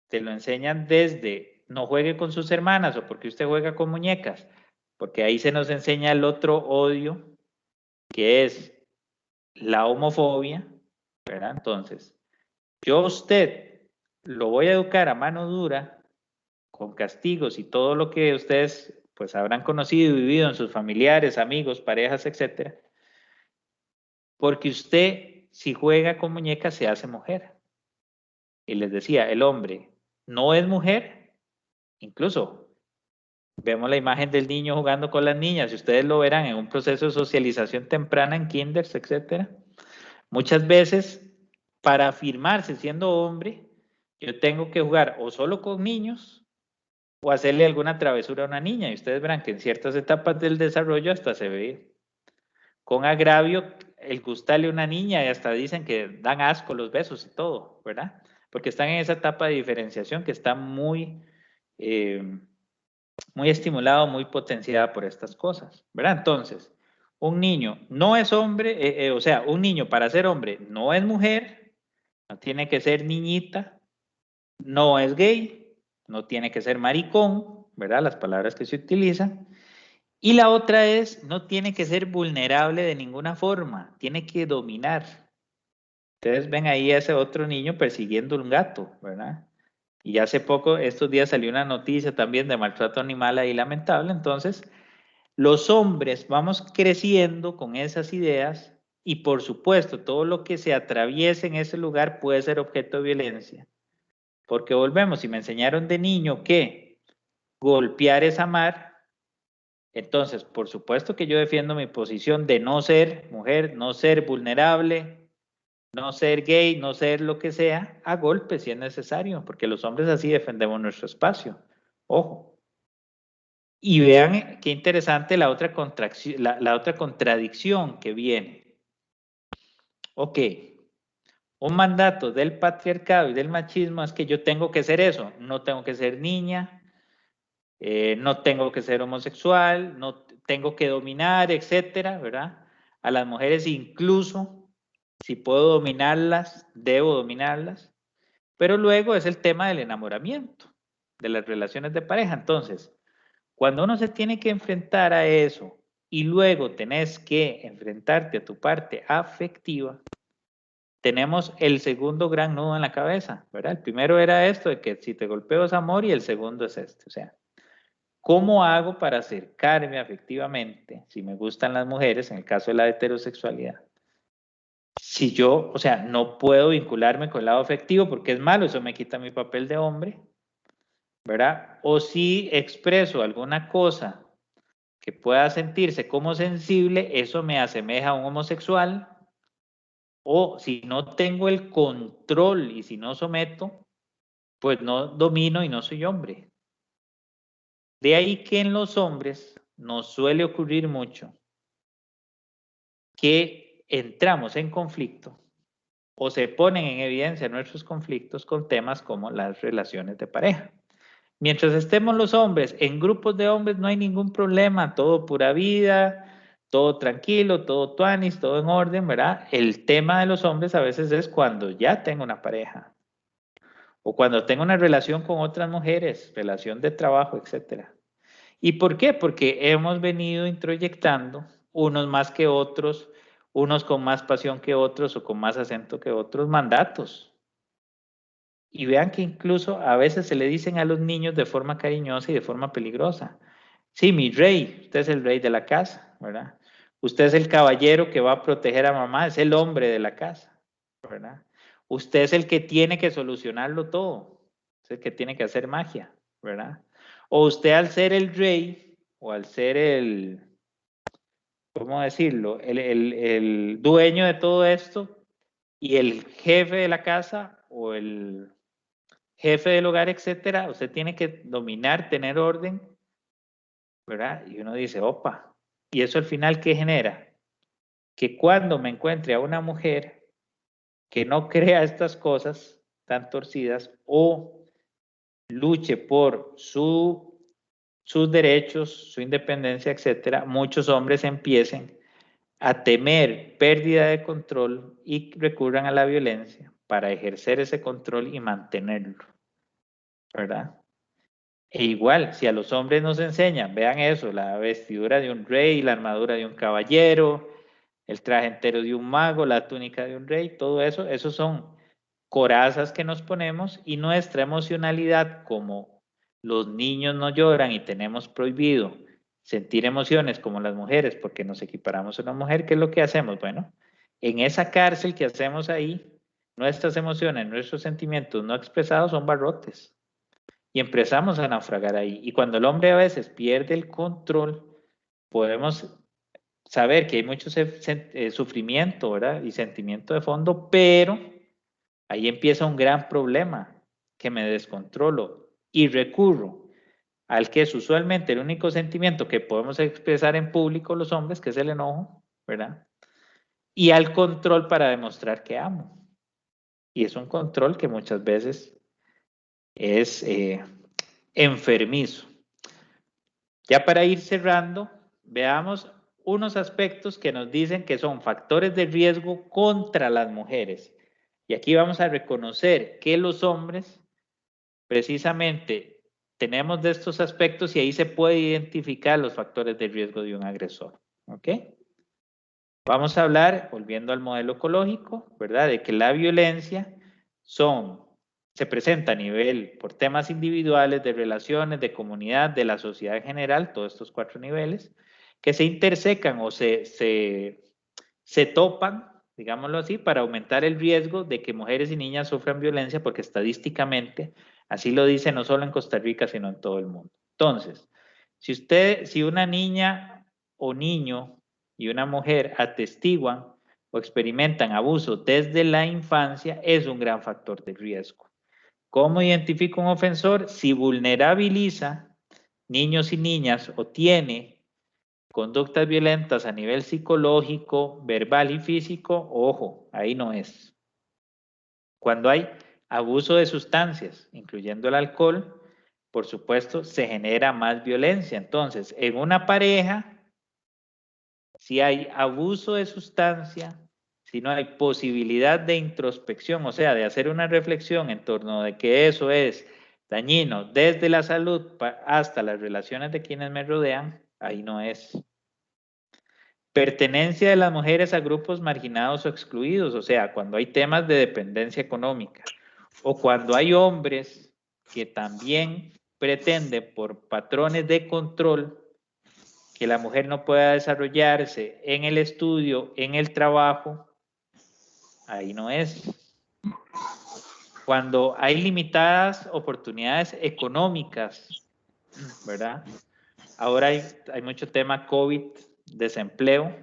te lo enseñan desde no juegue con sus hermanas o porque usted juega con muñecas, porque ahí se nos enseña el otro odio, que es la homofobia, ¿verdad? Entonces, yo a usted lo voy a educar a mano dura, con castigos y todo lo que ustedes pues habrán conocido y vivido en sus familiares, amigos, parejas, etcétera, porque usted si juega con muñecas se hace mujer. Y les decía, el hombre no es mujer, incluso vemos la imagen del niño jugando con las niñas, y ustedes lo verán en un proceso de socialización temprana en kinders, etcétera. Muchas veces, para afirmarse siendo hombre, yo tengo que jugar o solo con niños o hacerle alguna travesura a una niña. Y ustedes verán que en ciertas etapas del desarrollo hasta se ve con agravio el gustarle a una niña y hasta dicen que dan asco los besos y todo, ¿verdad? Porque están en esa etapa de diferenciación que está muy estimulado, muy potenciada por estas cosas, ¿verdad? Entonces, un niño no es hombre, o sea, un niño para ser hombre no es mujer, no tiene que ser niñita, no es gay, no tiene que ser maricón, ¿verdad? Las palabras que se utilizan. Y la otra es, no tiene que ser vulnerable de ninguna forma, tiene que dominar. Ustedes ven ahí a ese otro niño persiguiendo un gato, ¿verdad? Y hace poco, estos días salió una noticia también de maltrato animal ahí lamentable. Entonces, los hombres vamos creciendo con esas ideas y por supuesto todo lo que se atraviese en ese lugar puede ser objeto de violencia. Porque volvemos, si me enseñaron de niño que golpear es amar, entonces por supuesto que yo defiendo mi posición de no ser mujer, no ser vulnerable, no ser gay, no ser lo que sea, a golpe si es necesario, porque los hombres así defendemos nuestro espacio. Ojo. Y vean qué interesante la otra contradicción que viene. Ok, un mandato del patriarcado y del machismo es que yo tengo que ser eso, no tengo que ser niña, no tengo que ser homosexual, no tengo que dominar, etcétera, ¿verdad? A las mujeres incluso, si puedo dominarlas, debo dominarlas, pero luego es el tema del enamoramiento, de las relaciones de pareja. Entonces, cuando uno se tiene que enfrentar a eso y luego tenés que enfrentarte a tu parte afectiva, tenemos el segundo gran nudo en la cabeza, ¿verdad? El primero era esto de que si te golpeo es amor y el segundo es este, o sea, ¿cómo hago para acercarme afectivamente, si me gustan las mujeres, en el caso de la heterosexualidad? Si yo, o sea, no puedo vincularme con el lado afectivo porque es malo, eso me quita mi papel de hombre, ¿verdad? O si expreso alguna cosa que pueda sentirse como sensible, eso me asemeja a un homosexual. O si no tengo el control y si no someto, pues no domino y no soy hombre. De ahí que en los hombres nos suele ocurrir mucho que entramos en conflicto o se ponen en evidencia nuestros conflictos con temas como las relaciones de pareja. Mientras estemos los hombres en grupos de hombres no hay ningún problema, todo pura vida, todo tranquilo, todo tuanis, todo en orden, ¿verdad? El tema de los hombres a veces es cuando ya tengo una pareja o cuando tengo una relación con otras mujeres, relación de trabajo, etcétera. ¿Y por qué? Porque hemos venido introyectando, unos más que otros, unos con más pasión que otros o con más acento que otros, mandatos. Y vean que incluso a veces se le dicen a los niños de forma cariñosa y de forma peligrosa. Sí, mi rey, usted es el rey de la casa, ¿verdad? Usted es el caballero que va a proteger a mamá, es el hombre de la casa, ¿verdad? Usted es el que tiene que solucionarlo todo, es el que tiene que hacer magia, ¿verdad? O usted al ser el rey o al ser el, ¿cómo decirlo? El dueño de todo esto y el jefe de la casa o el jefe del hogar, etcétera, usted tiene que dominar, tener orden, ¿verdad? Y uno dice, opa, y eso al final, ¿qué genera? Que cuando me encuentre a una mujer que no crea estas cosas tan torcidas o luche por sus derechos, su independencia, etcétera, muchos hombres empiecen a temer pérdida de control y recurran a la violencia para ejercer ese control y mantenerlo, ¿verdad? E igual, si a los hombres nos enseñan, vean eso, la vestidura de un rey, la armadura de un caballero, el traje entero de un mago, la túnica de un rey, todo eso, esos son corazas que nos ponemos y nuestra emocionalidad, como los niños no lloran y tenemos prohibido sentir emociones como las mujeres porque nos equiparamos a una mujer, ¿qué es lo que hacemos? Bueno, en esa cárcel que hacemos ahí, nuestras emociones, nuestros sentimientos no expresados son barrotes y empezamos a naufragar ahí. Y cuando el hombre a veces pierde el control, podemos saber que hay mucho sufrimiento, ¿verdad? Y sentimiento de fondo, pero ahí empieza un gran problema, que me descontrolo y recurro al que es usualmente el único sentimiento que podemos expresar en público los hombres, que es el enojo, ¿verdad? Y al control para demostrar que amo. Y es un control que muchas veces es enfermizo. Ya para ir cerrando, veamos unos aspectos que nos dicen que son factores de riesgo contra las mujeres. Y aquí vamos a reconocer que los hombres precisamente tenemos de estos aspectos y ahí se puede identificar los factores de riesgo de un agresor. ¿Ok? Vamos a hablar, volviendo al modelo ecológico, ¿verdad? De que la violencia se presenta a nivel por temas individuales, de relaciones, de comunidad, de la sociedad en general, todos estos 4 niveles, que se intersecan o se topan, digámoslo así, para aumentar el riesgo de que mujeres y niñas sufran violencia, porque estadísticamente, así lo dice no solo en Costa Rica, sino en todo el mundo. Entonces, si una niña o niño y una mujer atestiguan o experimentan abuso desde la infancia, es un gran factor de riesgo. ¿Cómo identifica un ofensor? Si vulnerabiliza niños y niñas o tiene conductas violentas a nivel psicológico, verbal y físico, ojo, ahí no es. Cuando hay abuso de sustancias, incluyendo el alcohol, por supuesto, se genera más violencia. Entonces, en una pareja, si hay abuso de sustancia, si no hay posibilidad de introspección, o sea, de hacer una reflexión en torno de que eso es dañino desde la salud hasta las relaciones de quienes me rodean, ahí no es. Pertenencia de las mujeres a grupos marginados o excluidos, o sea, cuando hay temas de dependencia económica, o cuando hay hombres que también pretenden por patrones de control que la mujer no pueda desarrollarse en el estudio, en el trabajo, ahí no es. Cuando hay limitadas oportunidades económicas, ¿verdad? Ahora hay mucho tema COVID, desempleo,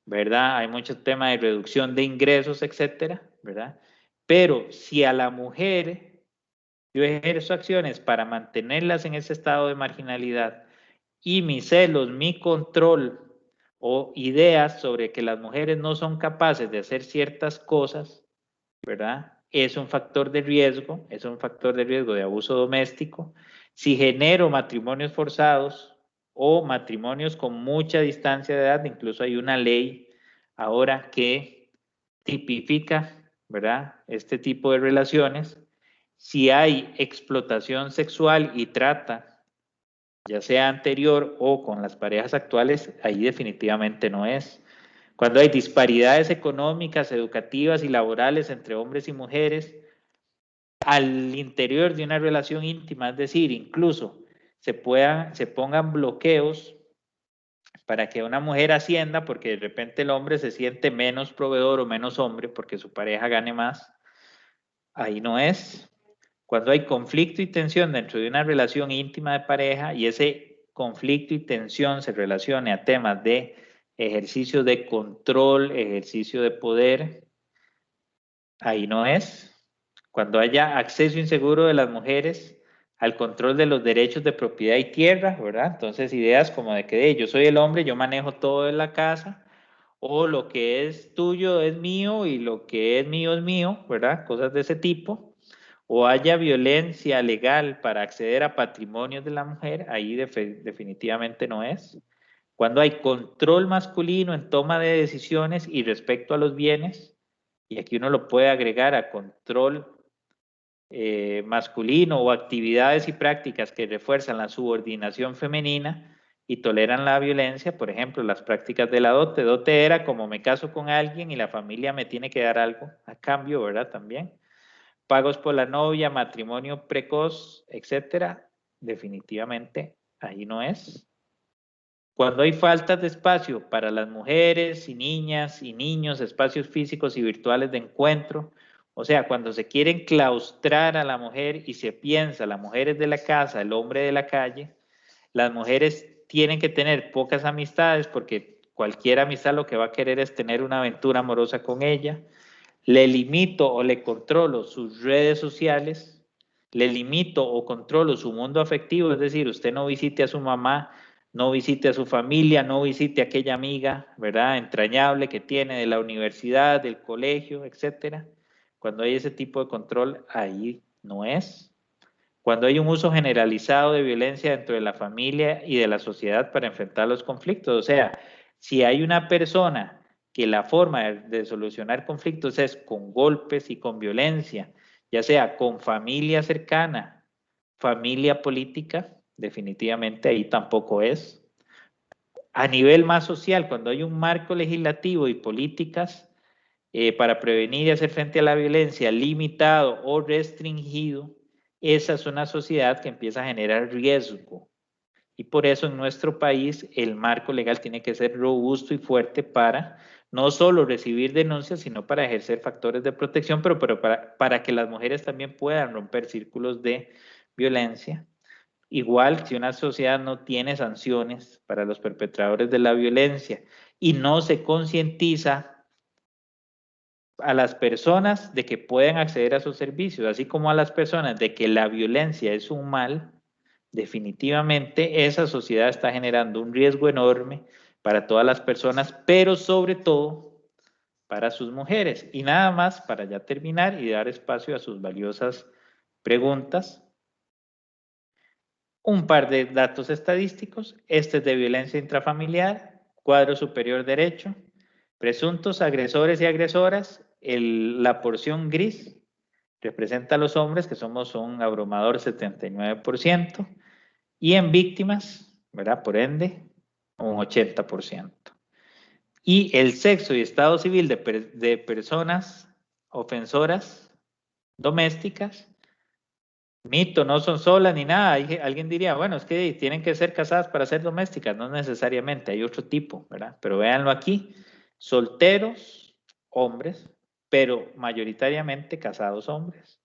¿verdad? Hay mucho tema de reducción de ingresos, etcétera, ¿verdad? Pero si a la mujer yo ejerzo acciones para mantenerlas en ese estado de marginalidad y mis celos, mi control o ideas sobre que las mujeres no son capaces de hacer ciertas cosas, ¿verdad? Es un factor de riesgo, es un factor de riesgo de abuso doméstico. Si genero matrimonios forzados o matrimonios con mucha distancia de edad, incluso hay una ley ahora que tipifica, ¿verdad? Este tipo de relaciones. Si hay explotación sexual y trata, ya sea anterior o con las parejas actuales, ahí definitivamente no es. Cuando hay disparidades económicas, educativas y laborales entre hombres y mujeres, al interior de una relación íntima, es decir, incluso se pongan bloqueos para que una mujer ascienda porque de repente el hombre se siente menos proveedor o menos hombre porque su pareja gane más, ahí no es. Cuando hay conflicto y tensión dentro de una relación íntima de pareja y ese conflicto y tensión se relacione a temas de ejercicio de control, ejercicio de poder, ahí no es. Cuando haya acceso inseguro de las mujeres al control de los derechos de propiedad y tierra, ¿verdad? Entonces ideas como de que yo soy el hombre, yo manejo todo en la casa, o lo que es tuyo es mío y lo que es mío, ¿verdad? Cosas de ese tipo. O haya violencia legal para acceder a patrimonios de la mujer, ahí definitivamente no es. Cuando hay control masculino en toma de decisiones y respecto a los bienes, y aquí uno lo puede agregar a control masculino o actividades y prácticas que refuerzan la subordinación femenina y toleran la violencia, por ejemplo, las prácticas de la dote. Dote era como me caso con alguien y la familia me tiene que dar algo a cambio, ¿verdad? También. Pagos por la novia, matrimonio precoz, etcétera. Definitivamente ahí no es. Cuando hay faltas de espacio para las mujeres y niñas y niños, espacios físicos y virtuales de encuentro, o sea, cuando se quiere enclaustrar a la mujer y se piensa, la mujer es de la casa, el hombre de la calle, las mujeres tienen que tener pocas amistades porque cualquier amistad lo que va a querer es tener una aventura amorosa con ella, le limito o le controlo sus redes sociales, le limito o controlo su mundo afectivo, es decir, usted no visite a su mamá, no visite a su familia, no visite a aquella amiga, ¿verdad? Entrañable que tiene de la universidad, del colegio, etcétera. Cuando hay ese tipo de control, ahí no es. Cuando hay un uso generalizado de violencia dentro de la familia y de la sociedad para enfrentar los conflictos, o sea, si hay una persona que la forma de solucionar conflictos es con golpes y con violencia, ya sea con familia cercana, familia política, definitivamente ahí tampoco es. A nivel más social, cuando hay un marco legislativo y políticas para prevenir y hacer frente a la violencia limitado o restringido, esa es una sociedad que empieza a generar riesgo. Y por eso en nuestro país el marco legal tiene que ser robusto y fuerte para no solo recibir denuncias, sino para ejercer factores de protección, pero para que las mujeres también puedan romper círculos de violencia. Igual, si una sociedad no tiene sanciones para los perpetradores de la violencia y no se concientiza a las personas de que pueden acceder a sus servicios, así como a las personas de que la violencia es un mal, definitivamente esa sociedad está generando un riesgo enorme para todas las personas, pero sobre todo para sus mujeres. Y nada más para ya terminar y dar espacio a sus valiosas preguntas. Un par de datos estadísticos. Este es de violencia intrafamiliar, cuadro superior derecho, presuntos agresores y agresoras. La porción gris representa a los hombres, que somos un abrumador 79%, y en víctimas, ¿verdad? Por ende, un 80%. Y el sexo y estado civil de personas ofensoras domésticas, mito, no son solas ni nada. Alguien diría, bueno, es que tienen que ser casadas para ser domésticas. No necesariamente, hay otro tipo, ¿verdad? Pero véanlo aquí, solteros, hombres, pero mayoritariamente casados hombres,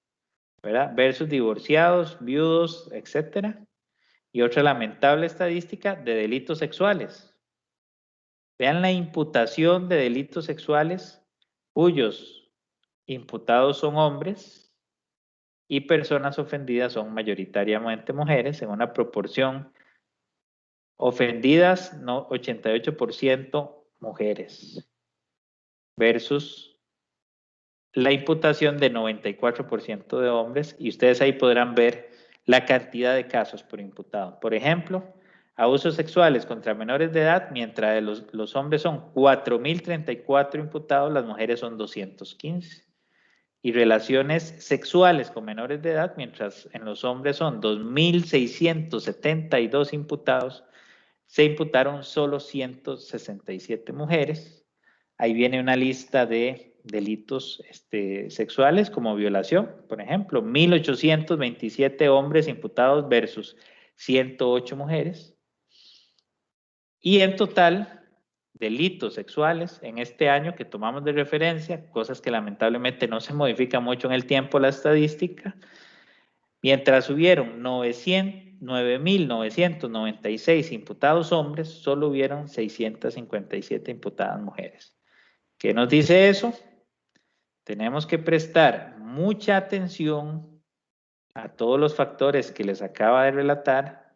¿verdad? Versus divorciados, viudos, etcétera. Y otra lamentable estadística de delitos sexuales. Vean la imputación de delitos sexuales cuyos imputados son hombres y personas ofendidas son mayoritariamente mujeres en una proporción ofendidas, no, 88% mujeres versus la imputación de 94% de hombres, y ustedes ahí podrán ver la cantidad de casos por imputado. Por ejemplo, abusos sexuales contra menores de edad, mientras los hombres son 4.034 imputados, las mujeres son 215. Y relaciones sexuales con menores de edad, mientras en los hombres son 2.672 imputados, se imputaron solo 167 mujeres, ahí viene una lista de delitos sexuales como violación, por ejemplo, 1.827 hombres imputados versus 108 mujeres. Y en total, delitos sexuales en este año que tomamos de referencia, cosas que lamentablemente no se modifican mucho en el tiempo la estadística, mientras hubieron 9.996 imputados hombres, solo hubieron 657 imputadas mujeres. ¿Qué nos dice eso? Tenemos que prestar mucha atención a todos los factores que les acaba de relatar.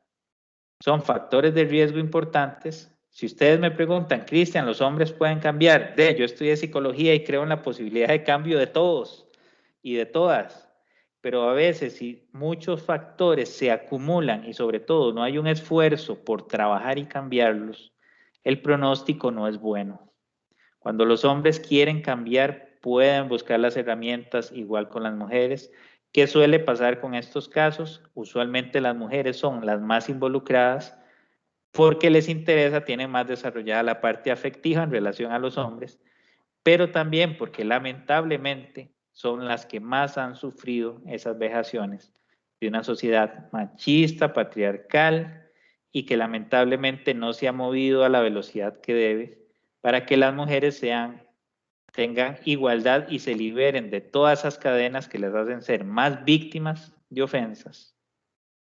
Son factores de riesgo importantes. Si ustedes me preguntan, Cristian, ¿los hombres pueden cambiar? Yo estudié psicología y creo en la posibilidad de cambio de todos y de todas. Pero a veces si muchos factores se acumulan y sobre todo no hay un esfuerzo por trabajar y cambiarlos, el pronóstico no es bueno. Cuando los hombres quieren cambiar, pueden buscar las herramientas igual con las mujeres. ¿Qué suele pasar con estos casos? Usualmente las mujeres son las más involucradas porque les interesa, tienen más desarrollada la parte afectiva en relación a los hombres, pero también porque lamentablemente son las que más han sufrido esas vejaciones de una sociedad machista, patriarcal y que lamentablemente no se ha movido a la velocidad que debe para que las mujeres tengan igualdad y se liberen de todas esas cadenas que les hacen ser más víctimas de ofensas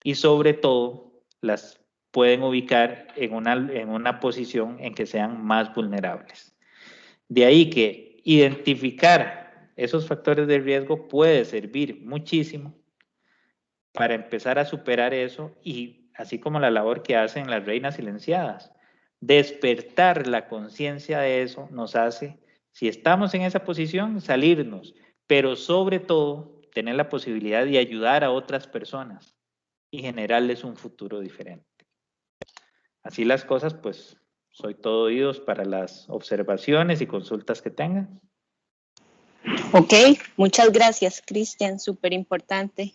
y sobre todo las pueden ubicar en una posición en que sean más vulnerables. De ahí que identificar esos factores de riesgo puede servir muchísimo para empezar a superar eso y así como la labor que hacen las reinas silenciadas. Despertar la conciencia de eso nos hace, si estamos en esa posición, salirnos, pero sobre todo tener la posibilidad de ayudar a otras personas y generarles un futuro diferente. Así las cosas, pues soy todo oídos para las observaciones y consultas que tengan. Ok, muchas gracias, Cristian, súper importante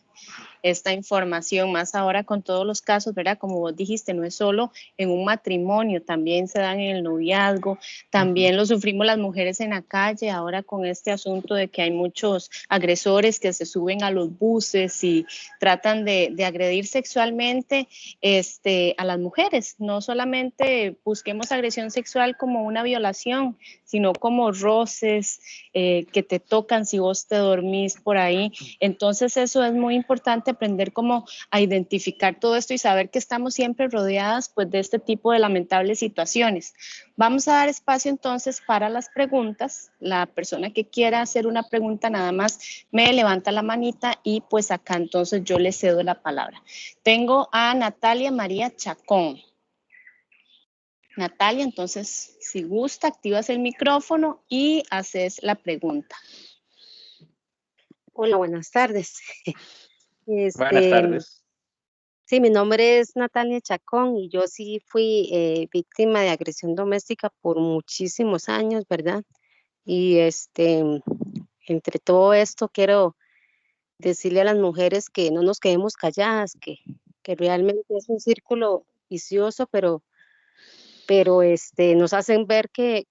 esta información, más ahora con todos los casos, ¿verdad? Como vos dijiste, no es solo en un matrimonio, también se dan en el noviazgo, también lo sufrimos las mujeres en la calle, ahora con este asunto de que hay muchos agresores que se suben a los buses y tratan de agredir sexualmente a las mujeres. No solamente busquemos agresión sexual como una violación, sino como roces que te tocan si vos te dormís por ahí. Entonces eso es muy importante, aprender cómo a identificar todo esto y saber que estamos siempre rodeadas pues de este tipo de lamentables situaciones. Vamos a dar espacio entonces para las preguntas. La persona que quiera hacer una pregunta nada más me levanta la manita y pues acá entonces yo le cedo la palabra. Tengo a Natalia María Chacón. Natalia, entonces si gusta activas el micrófono y haces la pregunta. Hola, buenas tardes. Buenas tardes. Sí, mi nombre es Natalia Chacón y yo sí fui víctima de agresión doméstica por muchísimos años, ¿verdad? Y entre todo esto quiero decirle a las mujeres que no nos quedemos calladas, que realmente es un círculo vicioso, pero nos hacen ver que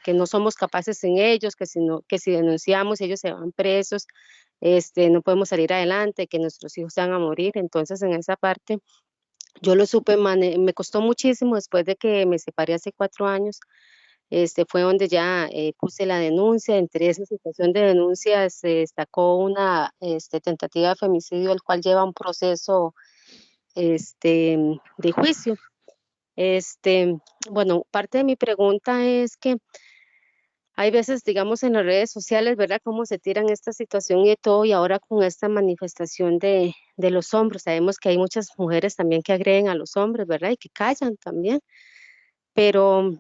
no somos capaces en ellos, que si denunciamos ellos se van presos, no podemos salir adelante, que nuestros hijos se van a morir. Entonces en esa parte yo lo supe, me costó muchísimo después de que me separé hace 4 años, fue donde ya puse la denuncia. Entre esa situación de denuncia se destacó una tentativa de femicidio, el cual lleva un proceso de juicio. Bueno, parte de mi pregunta es que hay veces, digamos, en las redes sociales, ¿verdad?, cómo se tiran esta situación y todo, y ahora con esta manifestación de los hombres, sabemos que hay muchas mujeres también que agreden a los hombres, ¿verdad?, y que callan también, pero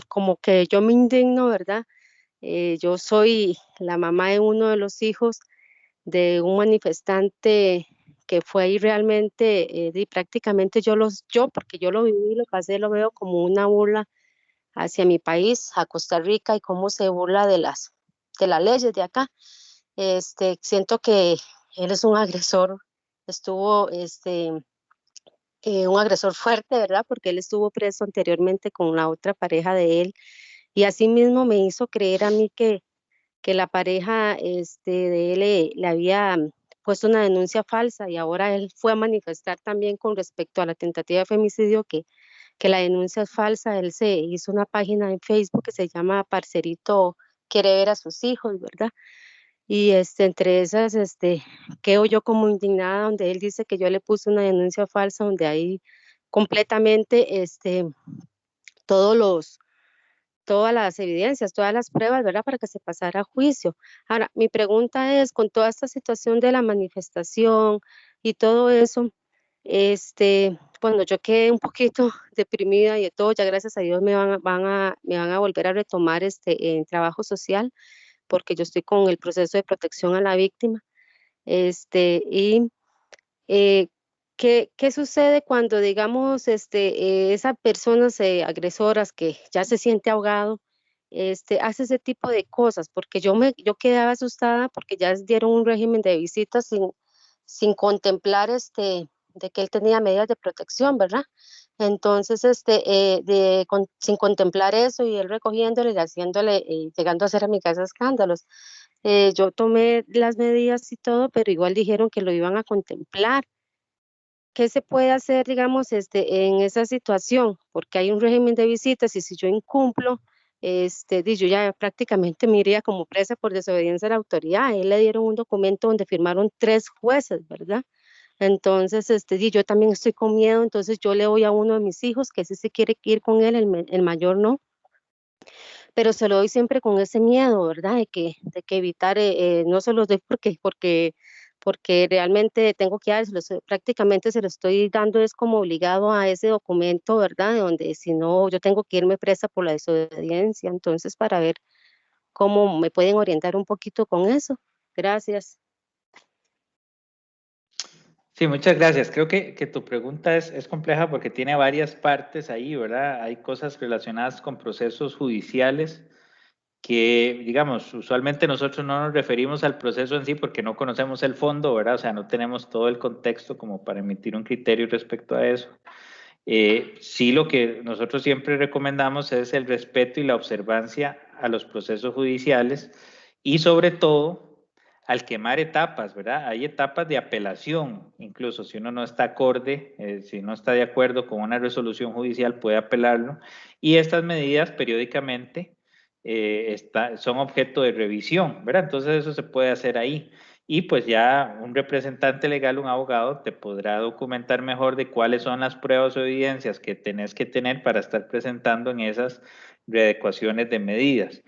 como que yo me indigno, ¿verdad? Yo soy la mamá de uno de los hijos de un manifestante que fue ahí realmente, y prácticamente porque yo lo viví, lo pasé, lo veo como una burla hacia mi país, a Costa Rica, y cómo se burla de las leyes de acá. Siento que él es un agresor, estuvo un agresor fuerte, ¿verdad? Porque él estuvo preso anteriormente con la otra pareja de él, Y así mismo me hizo creer a mí que la pareja de él le había puesto una denuncia falsa y ahora él fue a manifestar también con respecto a la tentativa de femicidio que la denuncia es falsa. Él se hizo una página en Facebook que se llama Parcerito quiere ver a sus hijos, ¿verdad? Y entre esas, quedo yo como indignada, donde él dice que yo le puse una denuncia falsa, donde ahí completamente, todos los, todas las evidencias, todas las pruebas, ¿verdad? Para que se pasara a juicio. Ahora, mi pregunta es, con toda esta situación de la manifestación y todo eso, bueno, yo quedé un poquito deprimida y de todo, ya gracias a Dios me van a volver a retomar en trabajo social, porque yo estoy con el proceso de protección a la víctima. Y ¿qué sucede cuando, digamos, esa personas agresoras que ya se siente ahogado, hace ese tipo de cosas? Porque yo quedaba asustada porque ya dieron un régimen de visitas sin contemplar de que él tenía medidas de protección, ¿verdad? Entonces, sin contemplar eso y él recogiéndole y haciéndole, llegando a hacer a mi casa escándalos. Yo tomé las medidas y todo, pero igual dijeron que lo iban a contemplar. ¿Qué se puede hacer, digamos, en esa situación? Porque hay un régimen de visitas y si yo incumplo, yo ya prácticamente me iría como presa por desobediencia a la autoridad. A él le dieron un documento donde firmaron 3 jueces, ¿verdad? Entonces, yo también estoy con miedo, entonces yo le doy a uno de mis hijos que sí se quiere ir con él, el mayor no, pero se lo doy siempre con ese miedo, ¿verdad? De que evitar, no se los doy porque realmente tengo que dárselos, prácticamente se lo estoy dando es como obligado a ese documento, ¿verdad? De donde si no, yo tengo que irme presa por la desobediencia, entonces para ver cómo me pueden orientar un poquito con eso. Gracias. Sí, muchas gracias. Creo que tu pregunta es compleja porque tiene varias partes ahí, ¿verdad? Hay cosas relacionadas con procesos judiciales que, digamos, usualmente nosotros no nos referimos al proceso en sí porque no conocemos el fondo, ¿verdad? O sea, no tenemos todo el contexto como para emitir un criterio respecto a eso. Sí, lo que nosotros siempre recomendamos es el respeto y la observancia a los procesos judiciales y sobre todo al quemar etapas, ¿verdad? Hay etapas de apelación, incluso si uno no está acorde, si no está de acuerdo con una resolución judicial, puede apelarlo. Y estas medidas periódicamente son objeto de revisión, ¿verdad? Entonces eso se puede hacer ahí. Y pues ya un representante legal, un abogado, te podrá documentar mejor de cuáles son las pruebas o evidencias que tenés que tener para estar presentando en esas readecuaciones de medidas.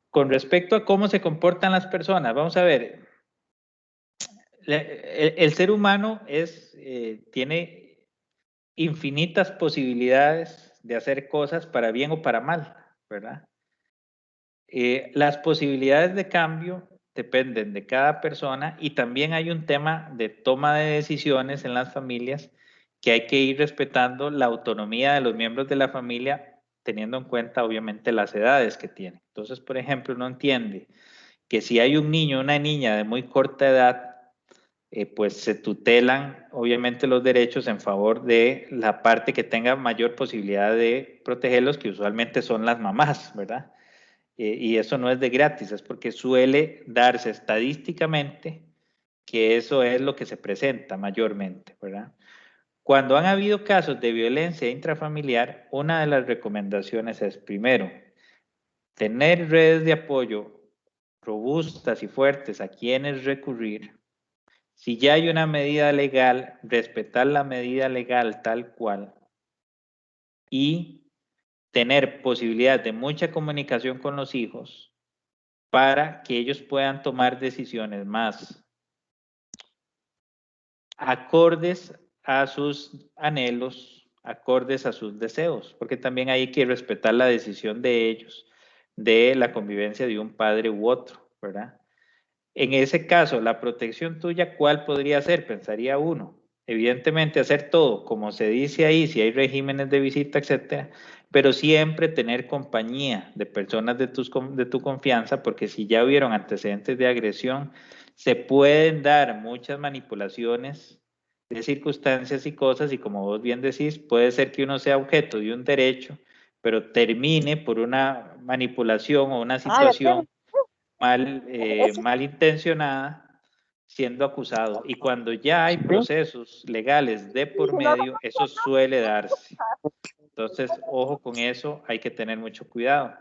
Con respecto a cómo se comportan las personas, vamos a ver, el ser humano tiene infinitas posibilidades de hacer cosas para bien o para mal, ¿verdad? Las posibilidades de cambio dependen de cada persona y también hay un tema de toma de decisiones en las familias que hay que ir respetando la autonomía de los miembros de la familia teniendo en cuenta obviamente las edades que tienen. Entonces, por ejemplo, uno entiende que si hay un niño o una niña de muy corta edad, pues se tutelan obviamente los derechos en favor de la parte que tenga mayor posibilidad de protegerlos, que usualmente son las mamás, ¿verdad? Y eso no es de gratis, es porque suele darse estadísticamente que eso es lo que se presenta mayormente, ¿verdad? Cuando han habido casos de violencia intrafamiliar, una de las recomendaciones es, primero, tener redes de apoyo robustas y fuertes a quienes recurrir. Si ya hay una medida legal, respetar la medida legal tal cual y tener posibilidad de mucha comunicación con los hijos para que ellos puedan tomar decisiones más acordes a sus anhelos, acordes a sus deseos, porque también hay que respetar la decisión de ellos, de la convivencia de un padre u otro, ¿verdad? En ese caso, la protección tuya, ¿cuál podría ser? Pensaría uno. Evidentemente, hacer todo, como se dice ahí, si hay regímenes de visita, etcétera, pero siempre tener compañía de personas de tu confianza, porque si ya hubieron antecedentes de agresión, se pueden dar muchas manipulaciones de circunstancias y cosas, y como vos bien decís, puede ser que uno sea objeto de un derecho, pero termine por una manipulación o una situación malintencionada siendo acusado. Y cuando ya hay procesos legales de por medio, eso suele darse. Entonces, ojo con eso, hay que tener mucho cuidado.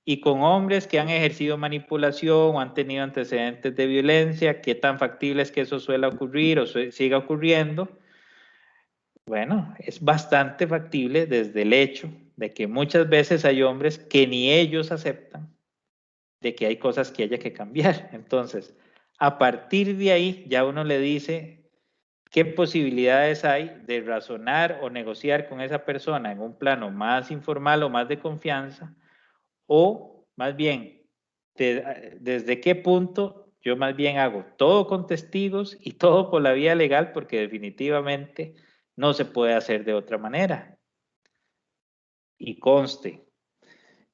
Y con hombres que han ejercido manipulación o han tenido antecedentes de violencia, ¿qué tan factible es que eso suele ocurrir o siga ocurriendo? Bueno, es bastante factible desde el hecho de que muchas veces hay hombres que ni ellos aceptan de que hay cosas que haya que cambiar. Entonces, a partir de ahí, ya uno le dice qué posibilidades hay de razonar o negociar con esa persona en un plano más informal o más de confianza, o más bien, desde qué punto yo más bien hago todo con testigos y todo por la vía legal, porque definitivamente no se puede hacer de otra manera. Y conste,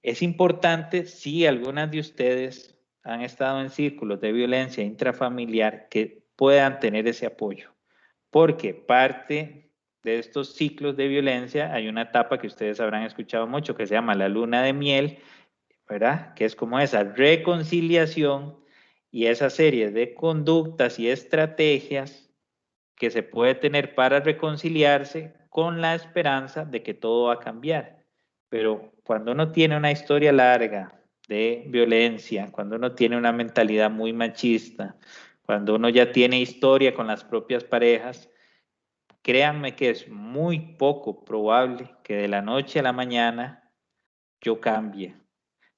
es importante si algunas de ustedes han estado en círculos de violencia intrafamiliar que puedan tener ese apoyo, porque parte de estos ciclos de violencia hay una etapa que ustedes habrán escuchado mucho que se llama la luna de miel, ¿verdad? Que es como esa reconciliación y esa serie de conductas y estrategias que se puede tener para reconciliarse con la esperanza de que todo va a cambiar. Pero cuando uno tiene una historia larga de violencia, cuando uno tiene una mentalidad muy machista, cuando uno ya tiene historia con las propias parejas, créanme que es muy poco probable que de la noche a la mañana yo cambie.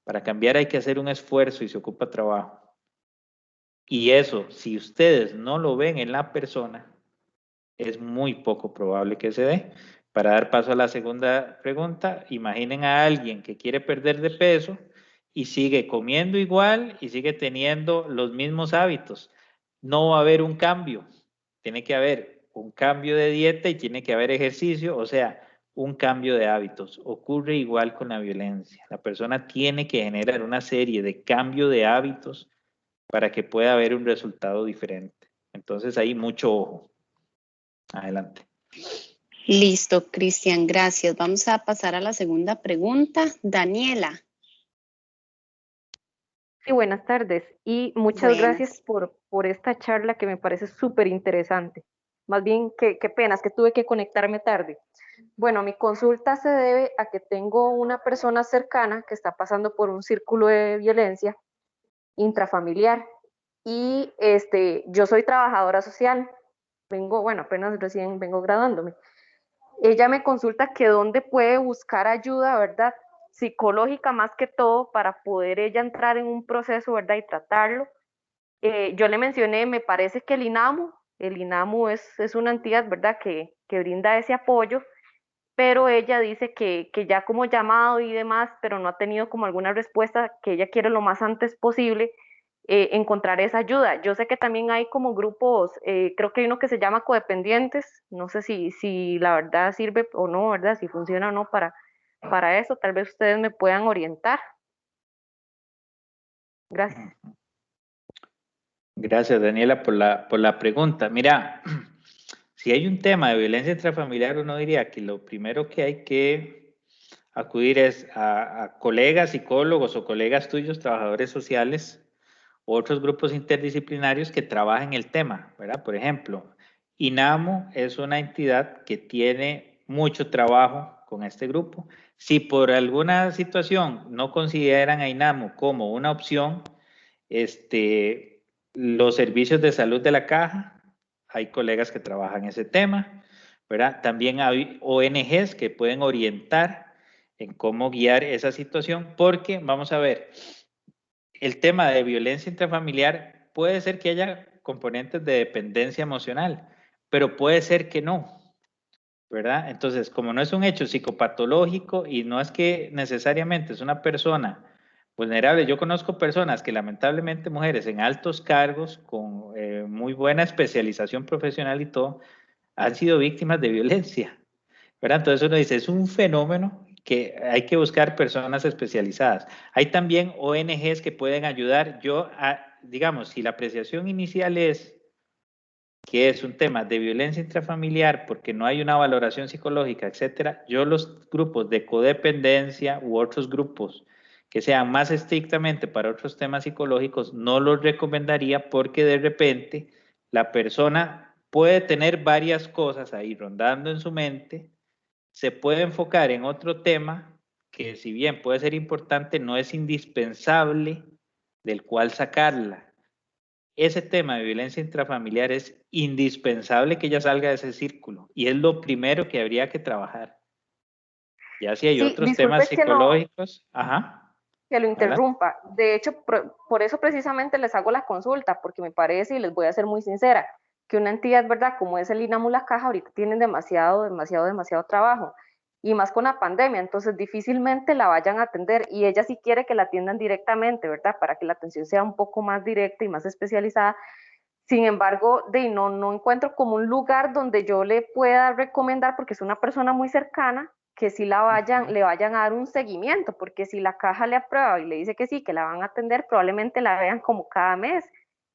Para cambiar hay que hacer un esfuerzo y se ocupa trabajo. Y eso, si ustedes no lo ven en la persona, es muy poco probable que se dé. Para dar paso a la segunda pregunta, imaginen a alguien que quiere perder de peso y sigue comiendo igual y sigue teniendo los mismos hábitos. No va a haber un cambio. Tiene que haber un cambio de dieta y tiene que haber ejercicio, o sea, un cambio de hábitos. Ocurre igual con la violencia. La persona tiene que generar una serie de cambio de hábitos para que pueda haber un resultado diferente. Entonces, ahí mucho ojo. Adelante. Listo, Cristian, gracias. Vamos a pasar a la segunda pregunta. Daniela. Sí, buenas tardes y muchas gracias por esta charla que me parece súper interesante. Más bien, qué pena, es que tuve que conectarme tarde. Bueno, mi consulta se debe a que tengo una persona cercana que está pasando por un círculo de violencia intrafamiliar y yo soy trabajadora social, apenas recién vengo graduándome. Ella me consulta que dónde puede buscar ayuda, ¿verdad? Psicológica más que todo para poder ella entrar en un proceso, ¿verdad? Y tratarlo. Yo le mencioné, me parece que el INAMU es una entidad, ¿verdad? Que brinda ese apoyo, pero ella dice que ya como llamado y demás, pero no ha tenido como alguna respuesta, que ella quiere lo más antes posible encontrar esa ayuda. Yo sé que también hay como grupos, creo que hay uno que se llama codependientes, no sé si la verdad sirve o no, ¿verdad? Si funciona o no para eso, tal vez ustedes me puedan orientar. Gracias. Gracias, Daniela, por la pregunta. Mira, si hay un tema de violencia intrafamiliar, uno diría que lo primero que hay que acudir es a colegas psicólogos o colegas tuyos, trabajadores sociales, u otros grupos interdisciplinarios que trabajen el tema, ¿verdad? Por ejemplo, INAMU es una entidad que tiene mucho trabajo con este grupo. Si por alguna situación no consideran a INAMU como una opción, los servicios de salud de la caja, hay colegas que trabajan ese tema, ¿verdad? También hay ONGs que pueden orientar en cómo guiar esa situación, porque, vamos a ver, el tema de violencia intrafamiliar puede ser que haya componentes de dependencia emocional, pero puede ser que no, ¿verdad? Entonces, como no es un hecho psicopatológico y no es que necesariamente es una persona vulnerable, yo conozco personas que lamentablemente mujeres en altos cargos con muy buena especialización profesional y todo, han sido víctimas de violencia, ¿verdad? Entonces uno dice, es un fenómeno que hay que buscar personas especializadas. Hay también ONGs que pueden ayudar. Digamos, si la apreciación inicial es que es un tema de violencia intrafamiliar porque no hay una valoración psicológica, etcétera, yo los grupos de codependencia u otros grupos que sean más estrictamente para otros temas psicológicos no los recomendaría porque de repente la persona puede tener varias cosas ahí rondando en su mente, se puede enfocar en otro tema que si bien puede ser importante, no es indispensable del cual sacarla. Ese tema de violencia intrafamiliar es indispensable que ella salga de ese círculo y es lo primero que habría que trabajar. Ya si hay Sí, otros temas disculpe psicológicos, ajá, que lo adelante. interrumpa. De hecho, por eso precisamente les hago la consulta, porque me parece, y les voy a ser muy sincera, que una entidad, ¿verdad? Como es el INAMU La Caja, ahorita tienen demasiado trabajo, y más con la pandemia, entonces difícilmente la vayan a atender, y ella sí quiere que la atiendan directamente, ¿verdad? Para que la atención sea un poco más directa y más especializada. Sin embargo, no encuentro como un lugar donde yo le pueda recomendar, porque es una persona muy cercana, que sí le vayan a dar un seguimiento, porque si la caja le aprueba y le dice que sí, que la van a atender, probablemente la vean como cada mes,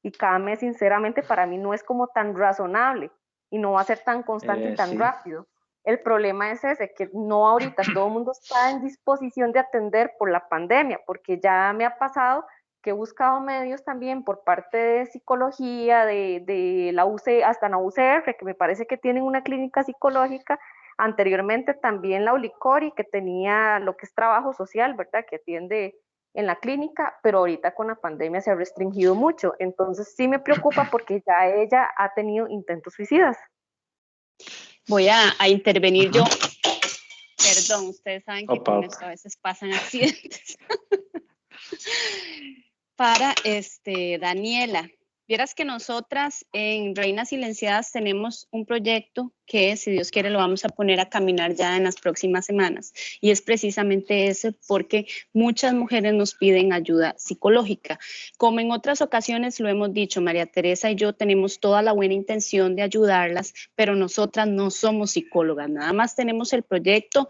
y cada mes sinceramente para mí no es como tan razonable, y no va a ser tan constante y tan Sí. rápido. El problema es ese, que no ahorita todo el mundo está en disposición de atender por la pandemia, porque ya me ha pasado que he buscado medios también por parte de psicología, de la UC, hasta en la UCR, que me parece que tienen una clínica psicológica, anteriormente también la Ulicori, que tenía lo que es trabajo social, ¿verdad? Que atiende en la clínica, pero ahorita con la pandemia se ha restringido mucho, entonces sí me preocupa porque ya ella ha tenido intentos suicidas. Voy a intervenir yo. Perdón, ustedes saben que con Opa. esto a veces pasan accidentes. Para Daniela, vieras que nosotras en Reinas Silenciadas tenemos un proyecto que, si Dios quiere, lo vamos a poner a caminar ya en las próximas semanas. Y es precisamente ese, porque muchas mujeres nos piden ayuda psicológica. Como en otras ocasiones lo hemos dicho, María Teresa y yo tenemos toda la buena intención de ayudarlas, pero nosotras no somos psicólogas, nada más tenemos el proyecto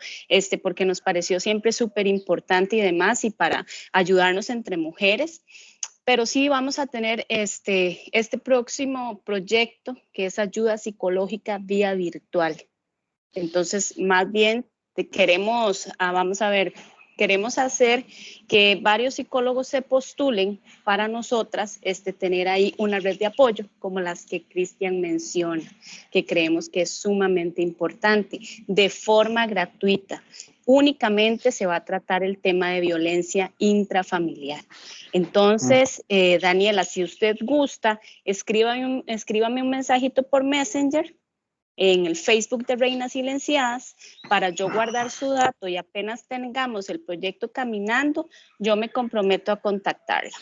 porque nos pareció siempre súper importante y demás, y para ayudarnos entre mujeres. Pero sí vamos a tener este próximo proyecto que es ayuda psicológica vía virtual. Entonces, más bien queremos hacer que varios psicólogos se postulen para nosotras tener ahí una red de apoyo como las que Cristian menciona, que creemos que es sumamente importante, de forma gratuita. Únicamente se va a tratar el tema de violencia intrafamiliar. Entonces, Daniela, si usted gusta, escríbame un mensajito por Messenger en el Facebook de Reinas Silenciadas para yo guardar su dato, y apenas tengamos el proyecto caminando, yo me comprometo a contactarla.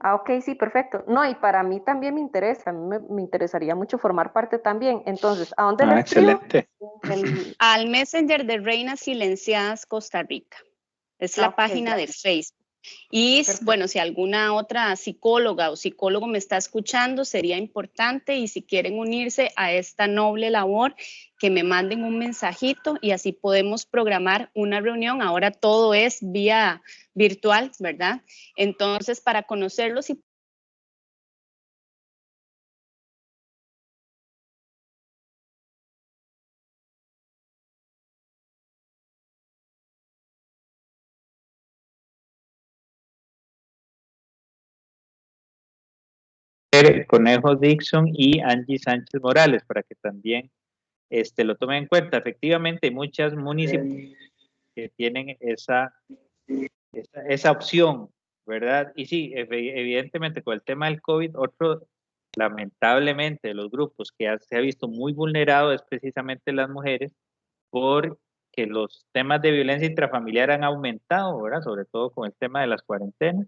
Ah, ok, sí, perfecto. No, y para mí también me interesa, a mí me interesaría mucho formar parte también. Entonces, ¿a dónde le escribo? Excelente. Al Messenger de Reinas Silenciadas Costa Rica. Es la página del Facebook. Y perfecto. Bueno, si alguna otra psicóloga o psicólogo me está escuchando, sería importante, y si quieren unirse a esta noble labor, que me manden un mensajito y así podemos programar una reunión. Ahora todo es vía virtual, ¿verdad? Entonces, para conocerlos y Conejo Dixon y Angie Sánchez Morales, para que también lo tomen en cuenta. Efectivamente, hay muchas municipalidades que tienen esa opción, ¿verdad? Y sí, evidentemente con el tema del COVID, otro, lamentablemente, de los grupos que se ha visto muy vulnerado es precisamente las mujeres, porque los temas de violencia intrafamiliar han aumentado, ¿verdad? Sobre todo con el tema de las cuarentenas.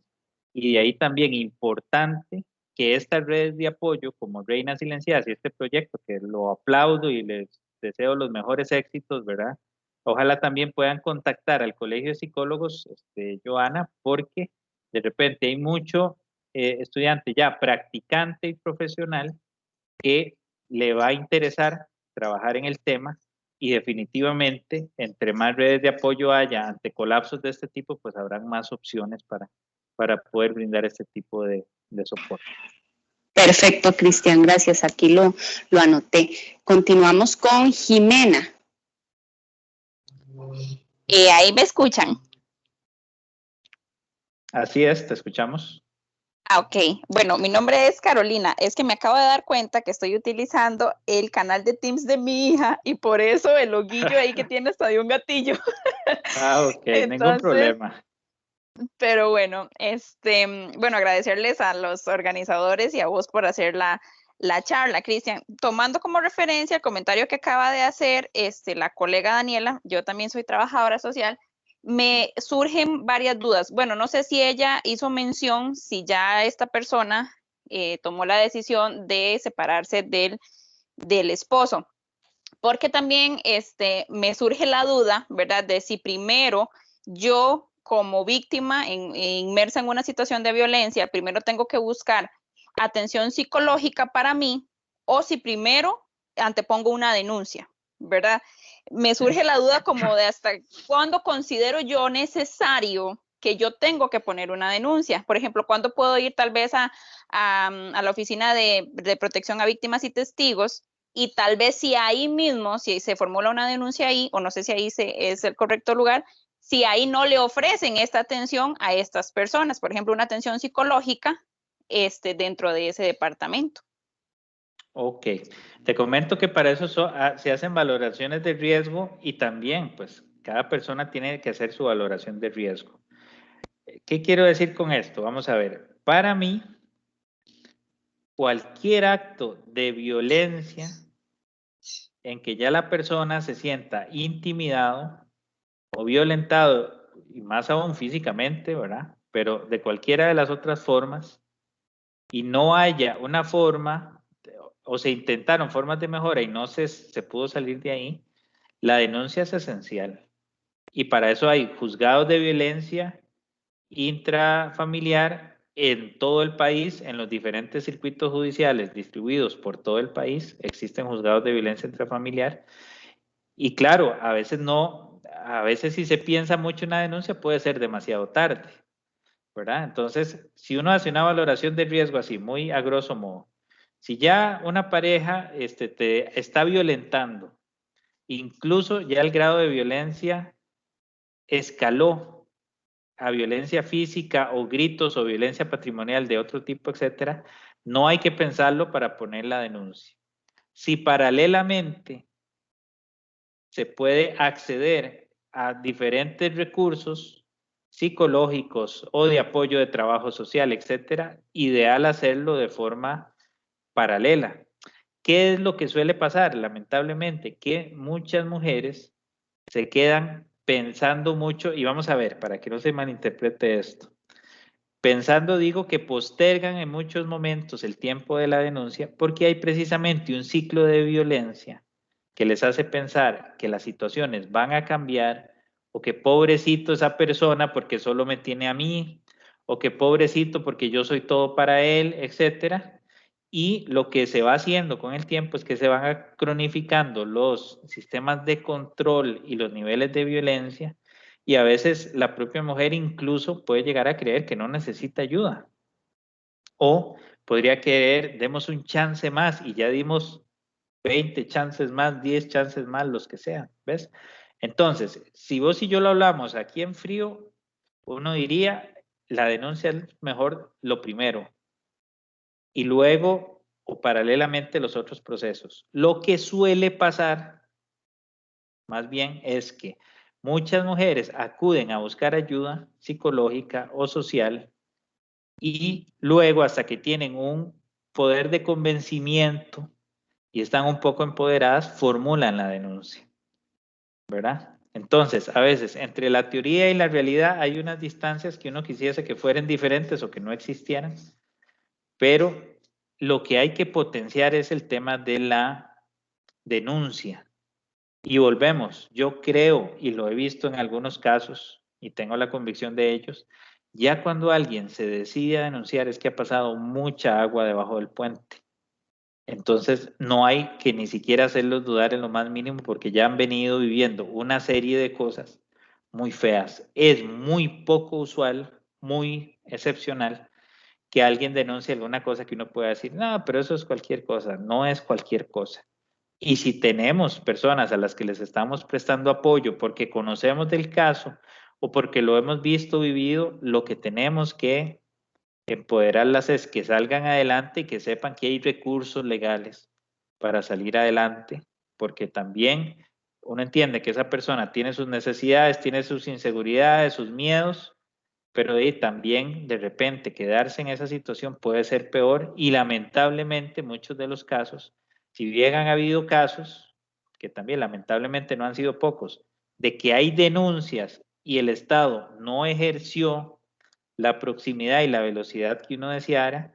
Y de ahí también importante que estas redes de apoyo como Reinas Silenciadas y este proyecto, que lo aplaudo y les deseo los mejores éxitos, ¿verdad? Ojalá también puedan contactar al Colegio de Psicólogos, Joana, porque de repente hay mucho estudiante ya practicante y profesional que le va a interesar trabajar en el tema, y definitivamente entre más redes de apoyo haya ante colapsos de este tipo, pues habrán más opciones para poder brindar este tipo de soporte. Perfecto, Cristian, gracias. Aquí lo anoté. Continuamos con Jimena. Ahí me escuchan. Así es, te escuchamos. Ok. Bueno, mi nombre es Carolina. Es que me acabo de dar cuenta que estoy utilizando el canal de Teams de mi hija y por eso el loguillo ahí que tiene hasta de un gatillo. Ok, Entonces, ningún problema. Pero bueno, bueno, agradecerles a los organizadores y a vos por hacer la charla, Cristian. Tomando como referencia el comentario que acaba de hacer la colega Daniela, yo también soy trabajadora social, me surgen varias dudas. Bueno, no sé si ella hizo mención, si ya esta persona tomó la decisión de separarse del esposo, porque también me surge la duda, ¿verdad? De si primero yo como víctima inmersa en una situación de violencia, primero tengo que buscar atención psicológica para mí o si primero antepongo una denuncia, ¿verdad? Me surge la duda como de hasta cuándo considero yo necesario que yo tengo que poner una denuncia. Por ejemplo, ¿cuándo puedo ir tal vez a la oficina de protección a víctimas y testigos? Y tal vez si ahí mismo, si se formula una denuncia ahí, o no sé si ahí es el correcto lugar, si ahí no le ofrecen esta atención a estas personas, por ejemplo, una atención psicológica dentro de ese departamento. Ok, te comento que para eso se hacen valoraciones de riesgo y también, pues, cada persona tiene que hacer su valoración de riesgo. ¿Qué quiero decir con esto? Vamos a ver, para mí, cualquier acto de violencia en que ya la persona se sienta intimidado o violentado, y más aún físicamente, ¿verdad? Pero de cualquiera de las otras formas, y no haya una forma, o se intentaron formas de mejora y no se pudo salir de ahí, la denuncia es esencial. Y para eso hay juzgados de violencia intrafamiliar en todo el país, en los diferentes circuitos judiciales distribuidos por todo el país, existen juzgados de violencia intrafamiliar. Y claro, a veces si se piensa mucho en una denuncia puede ser demasiado tarde, ¿verdad? Entonces, si uno hace una valoración de riesgo así, muy a grosso modo, si ya una pareja te está violentando, incluso ya el grado de violencia escaló a violencia física o gritos o violencia patrimonial de otro tipo, etcétera, no hay que pensarlo para poner la denuncia. Si paralelamente se puede acceder a diferentes recursos psicológicos o de apoyo de trabajo social, etcétera, ideal hacerlo de forma paralela. ¿Qué es lo que suele pasar? Lamentablemente, que muchas mujeres se quedan pensando mucho, y vamos a ver, para que no se malinterprete esto, pensando digo que postergan en muchos momentos el tiempo de la denuncia porque hay precisamente un ciclo de violencia que les hace pensar que las situaciones van a cambiar o que pobrecito esa persona porque solo me tiene a mí o que pobrecito porque yo soy todo para él, etcétera. Y lo que se va haciendo con el tiempo es que se van cronificando los sistemas de control y los niveles de violencia y a veces la propia mujer incluso puede llegar a creer que no necesita ayuda o podría querer, demos un chance más y ya dimos 20 chances más, 10 chances más, los que sean, ¿ves? Entonces, si vos y yo lo hablamos aquí en frío, uno diría, la denuncia es mejor lo primero y luego o paralelamente los otros procesos. Lo que suele pasar, más bien, es que muchas mujeres acuden a buscar ayuda psicológica o social y luego hasta que tienen un poder de convencimiento y están un poco empoderadas, formulan la denuncia, ¿verdad? Entonces, a veces, entre la teoría y la realidad hay unas distancias que uno quisiese que fueran diferentes o que no existieran, pero lo que hay que potenciar es el tema de la denuncia. Y volvemos, yo creo, y lo he visto en algunos casos, y tengo la convicción de ellos, ya cuando alguien se decide a denunciar es que ha pasado mucha agua debajo del puente. Entonces, no hay que ni siquiera hacerlos dudar en lo más mínimo porque ya han venido viviendo una serie de cosas muy feas. Es muy poco usual, muy excepcional, que alguien denuncie alguna cosa que uno pueda decir, no, pero eso es cualquier cosa. No es cualquier cosa. Y si tenemos personas a las que les estamos prestando apoyo porque conocemos del caso o porque lo hemos visto, vivido, lo que tenemos que empoderarlas es que salgan adelante y que sepan que hay recursos legales para salir adelante, porque también uno entiende que esa persona tiene sus necesidades, tiene sus inseguridades, sus miedos, pero también de repente quedarse en esa situación puede ser peor y lamentablemente muchos de los casos, si bien han habido casos, que también lamentablemente no han sido pocos, de que hay denuncias y el Estado no ejerció la proximidad y la velocidad que uno deseara,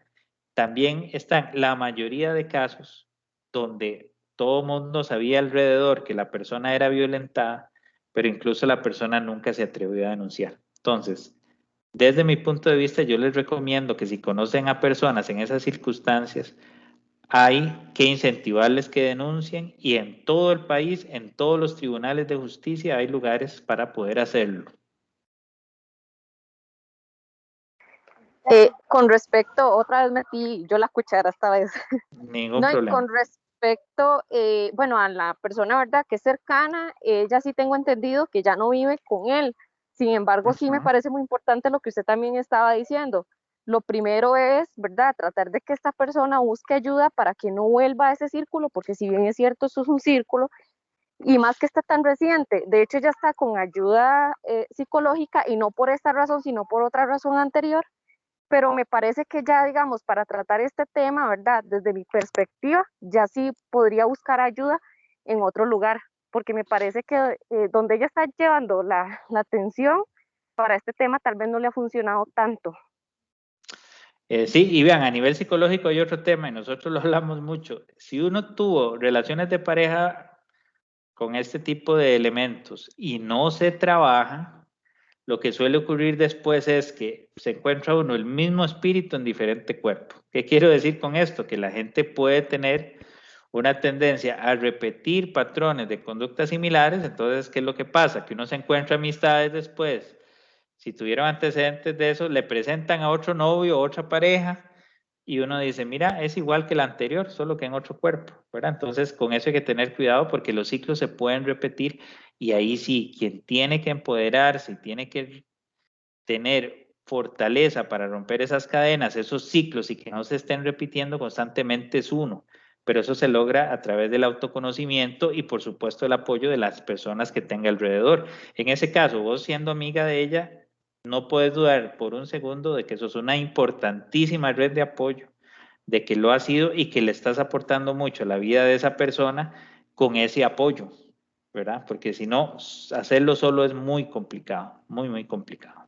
también están la mayoría de casos donde todo el mundo sabía alrededor que la persona era violentada, pero incluso la persona nunca se atrevió a denunciar. Entonces, desde mi punto de vista, yo les recomiendo que si conocen a personas en esas circunstancias, hay que incentivarles que denuncien y en todo el país, en todos los tribunales de justicia, hay lugares para poder hacerlo. Con respecto, otra vez metí yo la cuchara esta vez. Ningún problema. Con respecto, bueno, a la persona, ¿verdad?, que es cercana, ella sí tengo entendido que ya no vive con él. Sin embargo, sí me parece muy importante lo que usted también estaba diciendo. Lo primero es, ¿verdad?, tratar de que esta persona busque ayuda para que no vuelva a ese círculo, porque si bien es cierto, eso es un círculo, y más que está tan reciente, de hecho ya está con ayuda psicológica, y no por esta razón, sino por otra razón anterior, pero me parece que ya, digamos, para tratar este tema, ¿verdad?, desde mi perspectiva, ya sí podría buscar ayuda en otro lugar, porque me parece que donde ella está llevando la atención para este tema tal vez no le ha funcionado tanto. Sí, y vean, a nivel psicológico hay otro tema y nosotros lo hablamos mucho. Si uno tuvo relaciones de pareja con este tipo de elementos y no se trabaja, lo que suele ocurrir después es que se encuentra uno el mismo espíritu en diferente cuerpo. ¿Qué quiero decir con esto? Que la gente puede tener una tendencia a repetir patrones de conductas similares. Entonces, ¿qué es lo que pasa? Que uno se encuentra amistades después. Si tuvieron antecedentes de eso, le presentan a otro novio o otra pareja y uno dice, mira, es igual que la anterior, solo que en otro cuerpo, ¿verdad? Entonces, con eso hay que tener cuidado porque los ciclos se pueden repetir y ahí sí, quien tiene que empoderarse y tiene que tener fortaleza para romper esas cadenas, esos ciclos y que no se estén repitiendo constantemente es uno. Pero eso se logra a través del autoconocimiento y por supuesto el apoyo de las personas que tenga alrededor. En ese caso, vos siendo amiga de ella, no puedes dudar por un segundo de que sos una importantísima red de apoyo, de que lo has sido y que le estás aportando mucho a la vida de esa persona con ese apoyo, ¿verdad? Porque si no, hacerlo solo es muy complicado, muy, muy complicado.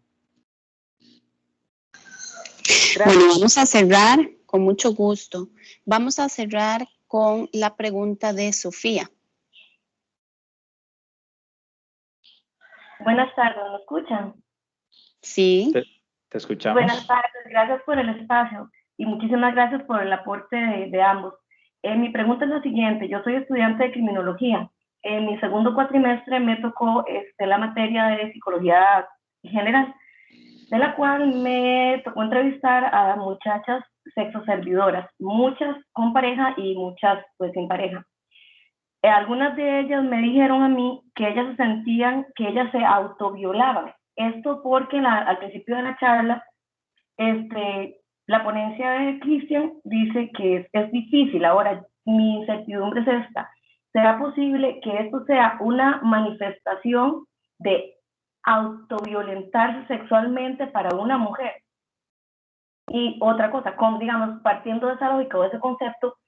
Bueno, vamos a cerrar con mucho gusto. Vamos a cerrar con la pregunta de Sofía. Buenas tardes, ¿me escuchan? Sí. Te escuchamos. Buenas tardes, gracias por el espacio y muchísimas gracias por el aporte de ambos. Mi pregunta es la siguiente, yo soy estudiante de criminología. En mi segundo cuatrimestre me tocó la materia de psicología general, de la cual me tocó entrevistar a muchachas sexoservidoras, muchas con pareja y muchas pues sin pareja. Algunas de ellas me dijeron a mí que ellas se sentían que ellas se autoviolaban. Esto porque al principio de la charla, la ponencia de Cristian dice que es difícil. Ahora, mi incertidumbre es esta. ¿Será posible que esto sea una manifestación de autoviolentarse sexualmente para una mujer? Y otra cosa, digamos, partiendo de esa lógica o de ese concepto,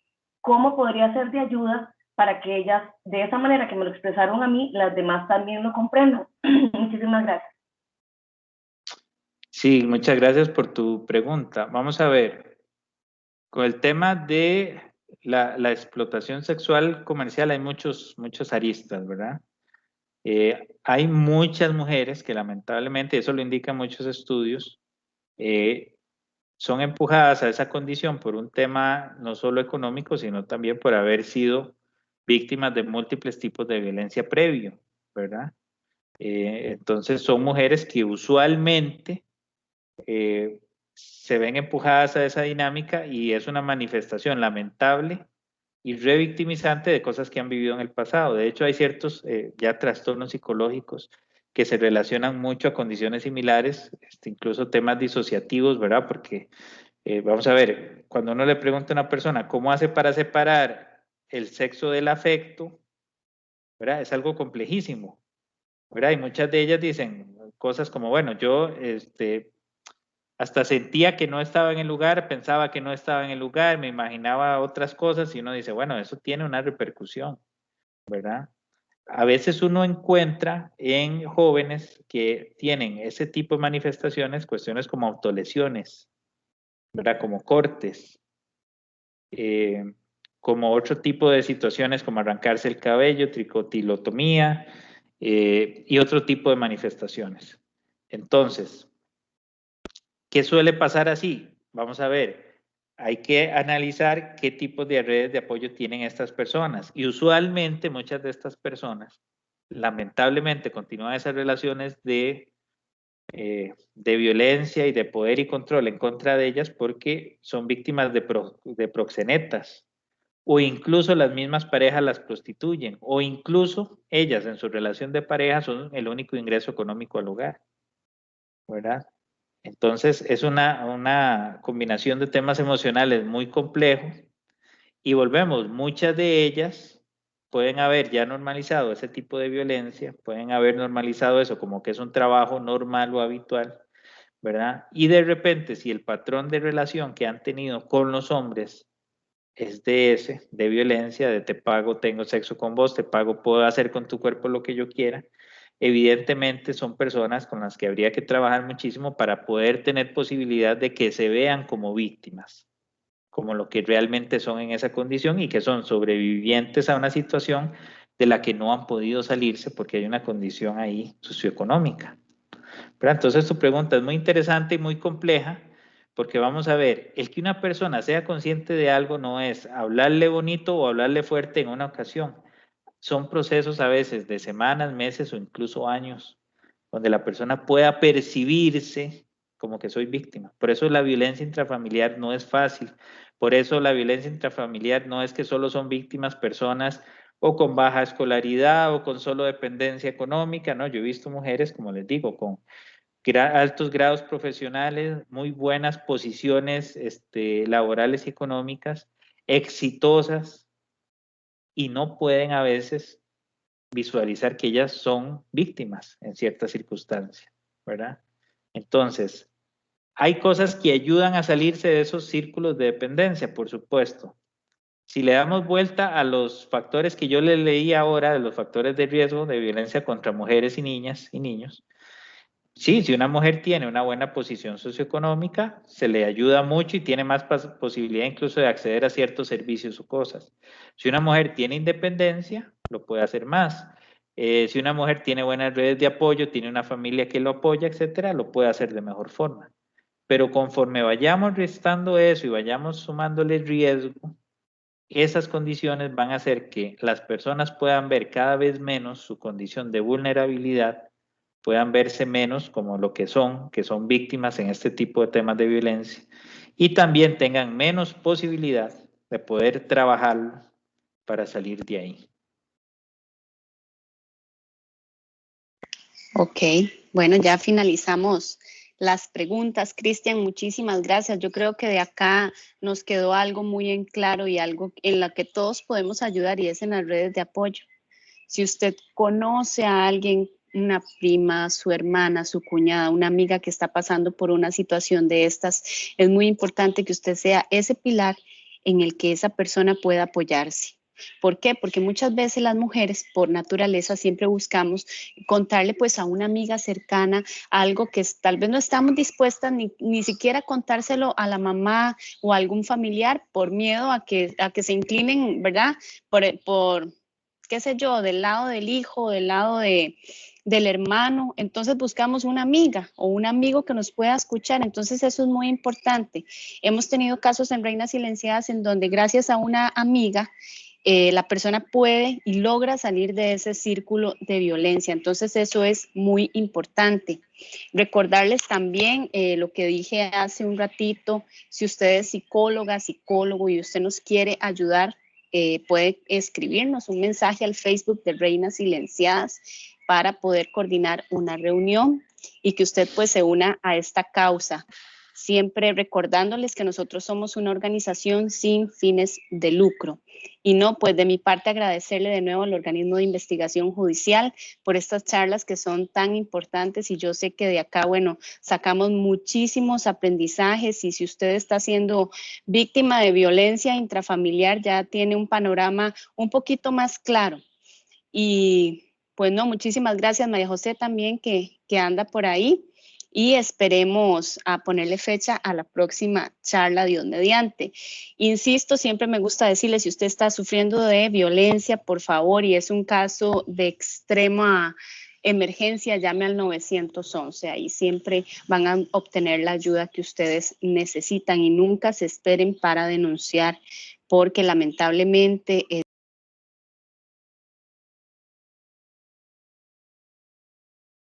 ¿cómo podría ser de ayuda para que ellas, de esa manera que me lo expresaron a mí, las demás también lo comprendan? Muchísimas gracias. Sí, muchas gracias por tu pregunta. Vamos a ver, con el tema de la explotación sexual comercial hay muchos aristas, ¿verdad? Hay muchas mujeres que lamentablemente, eso lo indican muchos estudios, son empujadas a esa condición por un tema no solo económico, sino también por haber sido víctimas de múltiples tipos de violencia previo, ¿verdad? Entonces son mujeres que usualmente se ven empujadas a esa dinámica y es una manifestación lamentable y revictimizante de cosas que han vivido en el pasado. De hecho, hay ciertos ya trastornos psicológicos que se relacionan mucho a condiciones similares, incluso temas disociativos, ¿verdad? Porque, vamos a ver, cuando uno le pregunta a una persona cómo hace para separar el sexo del afecto, ¿verdad? Es algo complejísimo, ¿verdad? Y muchas de ellas dicen cosas como, bueno, yo hasta sentía que no estaba en el lugar, pensaba que no estaba en el lugar, me imaginaba otras cosas y uno dice, bueno, eso tiene una repercusión, ¿verdad? A veces uno encuentra en jóvenes que tienen ese tipo de manifestaciones, cuestiones como autolesiones, ¿verdad? Como cortes, como otro tipo de situaciones como arrancarse el cabello, tricotilotomía y otro tipo de manifestaciones. Entonces, ¿qué suele pasar así? Vamos a ver, hay que analizar qué tipos de redes de apoyo tienen estas personas. Y usualmente muchas de estas personas, lamentablemente, continúan esas relaciones de violencia y de poder y control en contra de ellas porque son víctimas de proxenetas. O incluso las mismas parejas las prostituyen. O incluso ellas en su relación de pareja son el único ingreso económico al hogar, ¿verdad? Entonces es una combinación de temas emocionales muy complejo y volvemos, muchas de ellas pueden haber ya normalizado ese tipo de violencia, pueden haber normalizado eso como que es un trabajo normal o habitual, ¿verdad? Y de repente si el patrón de relación que han tenido con los hombres es de ese, de violencia, de te pago, tengo sexo con vos, te pago, puedo hacer con tu cuerpo lo que yo quiera, evidentemente son personas con las que habría que trabajar muchísimo para poder tener posibilidad de que se vean como víctimas, como lo que realmente son en esa condición y que son sobrevivientes a una situación de la que no han podido salirse porque hay una condición ahí socioeconómica. Pero entonces tu pregunta es muy interesante y muy compleja porque vamos a ver, el que una persona sea consciente de algo no es hablarle bonito o hablarle fuerte en una ocasión. Son procesos a veces de semanas, meses o incluso años, donde la persona pueda percibirse como que soy víctima. Por eso la violencia intrafamiliar no es fácil. Por eso la violencia intrafamiliar no es que solo son víctimas personas o con baja escolaridad o con solo dependencia económica, ¿no? Yo he visto mujeres, como les digo, con altos grados profesionales, muy buenas posiciones laborales y económicas, exitosas, y no pueden a veces visualizar que ellas son víctimas en ciertas circunstancias, ¿verdad? Entonces, hay cosas que ayudan a salirse de esos círculos de dependencia, por supuesto. Si le damos vuelta a los factores que yo les leí ahora, de los factores de riesgo de violencia contra mujeres y niñas y niños, sí, si una mujer tiene una buena posición socioeconómica, se le ayuda mucho y tiene más posibilidad incluso de acceder a ciertos servicios o cosas. Si una mujer tiene independencia, lo puede hacer más. Si una mujer tiene buenas redes de apoyo, tiene una familia que lo apoya, etcétera, lo puede hacer de mejor forma. Pero conforme vayamos restando eso y vayamos sumándole riesgo, esas condiciones van a hacer que las personas puedan ver cada vez menos su condición de vulnerabilidad, puedan verse menos como lo que son víctimas en este tipo de temas de violencia y también tengan menos posibilidad de poder trabajar para salir de ahí. Ok, bueno, ya finalizamos las preguntas. Cristian, muchísimas gracias. Yo creo que de acá nos quedó algo muy en claro y algo en la que todos podemos ayudar y es en las redes de apoyo. Si usted conoce a alguien, una prima, su hermana, su cuñada, una amiga que está pasando por una situación de estas, es muy importante que usted sea ese pilar en el que esa persona pueda apoyarse. ¿Por qué? Porque muchas veces las mujeres, por naturaleza, siempre buscamos contarle pues a una amiga cercana algo que tal vez no estamos dispuestas ni siquiera contárselo a la mamá o a algún familiar por miedo a que se inclinen, ¿verdad? Por qué sé yo, del lado del hijo, del lado del hermano. Entonces buscamos una amiga o un amigo que nos pueda escuchar. Entonces eso es muy importante. Hemos tenido casos en Reinas Silenciadas en donde gracias a una amiga la persona puede y logra salir de ese círculo de violencia. Entonces eso es muy importante. Recordarles también lo que dije hace un ratito, si usted es psicóloga, psicólogo y usted nos quiere ayudar, puede escribirnos un mensaje al Facebook de Reinas Silenciadas para poder coordinar una reunión y que usted pues se una a esta causa. Siempre recordándoles que nosotros somos una organización sin fines de lucro. Y no, pues de mi parte agradecerle de nuevo al organismo de investigación judicial por estas charlas que son tan importantes y yo sé que de acá, bueno, sacamos muchísimos aprendizajes y si usted está siendo víctima de violencia intrafamiliar ya tiene un panorama un poquito más claro. Y pues no, muchísimas gracias María José también que anda por ahí. Y esperemos a ponerle fecha a la próxima charla, Dios mediante. Insisto, siempre me gusta decirle, si usted está sufriendo de violencia, por favor, y es un caso de extrema emergencia, llame al 911. Ahí siempre van a obtener la ayuda que ustedes necesitan y nunca se esperen para denunciar, porque lamentablemente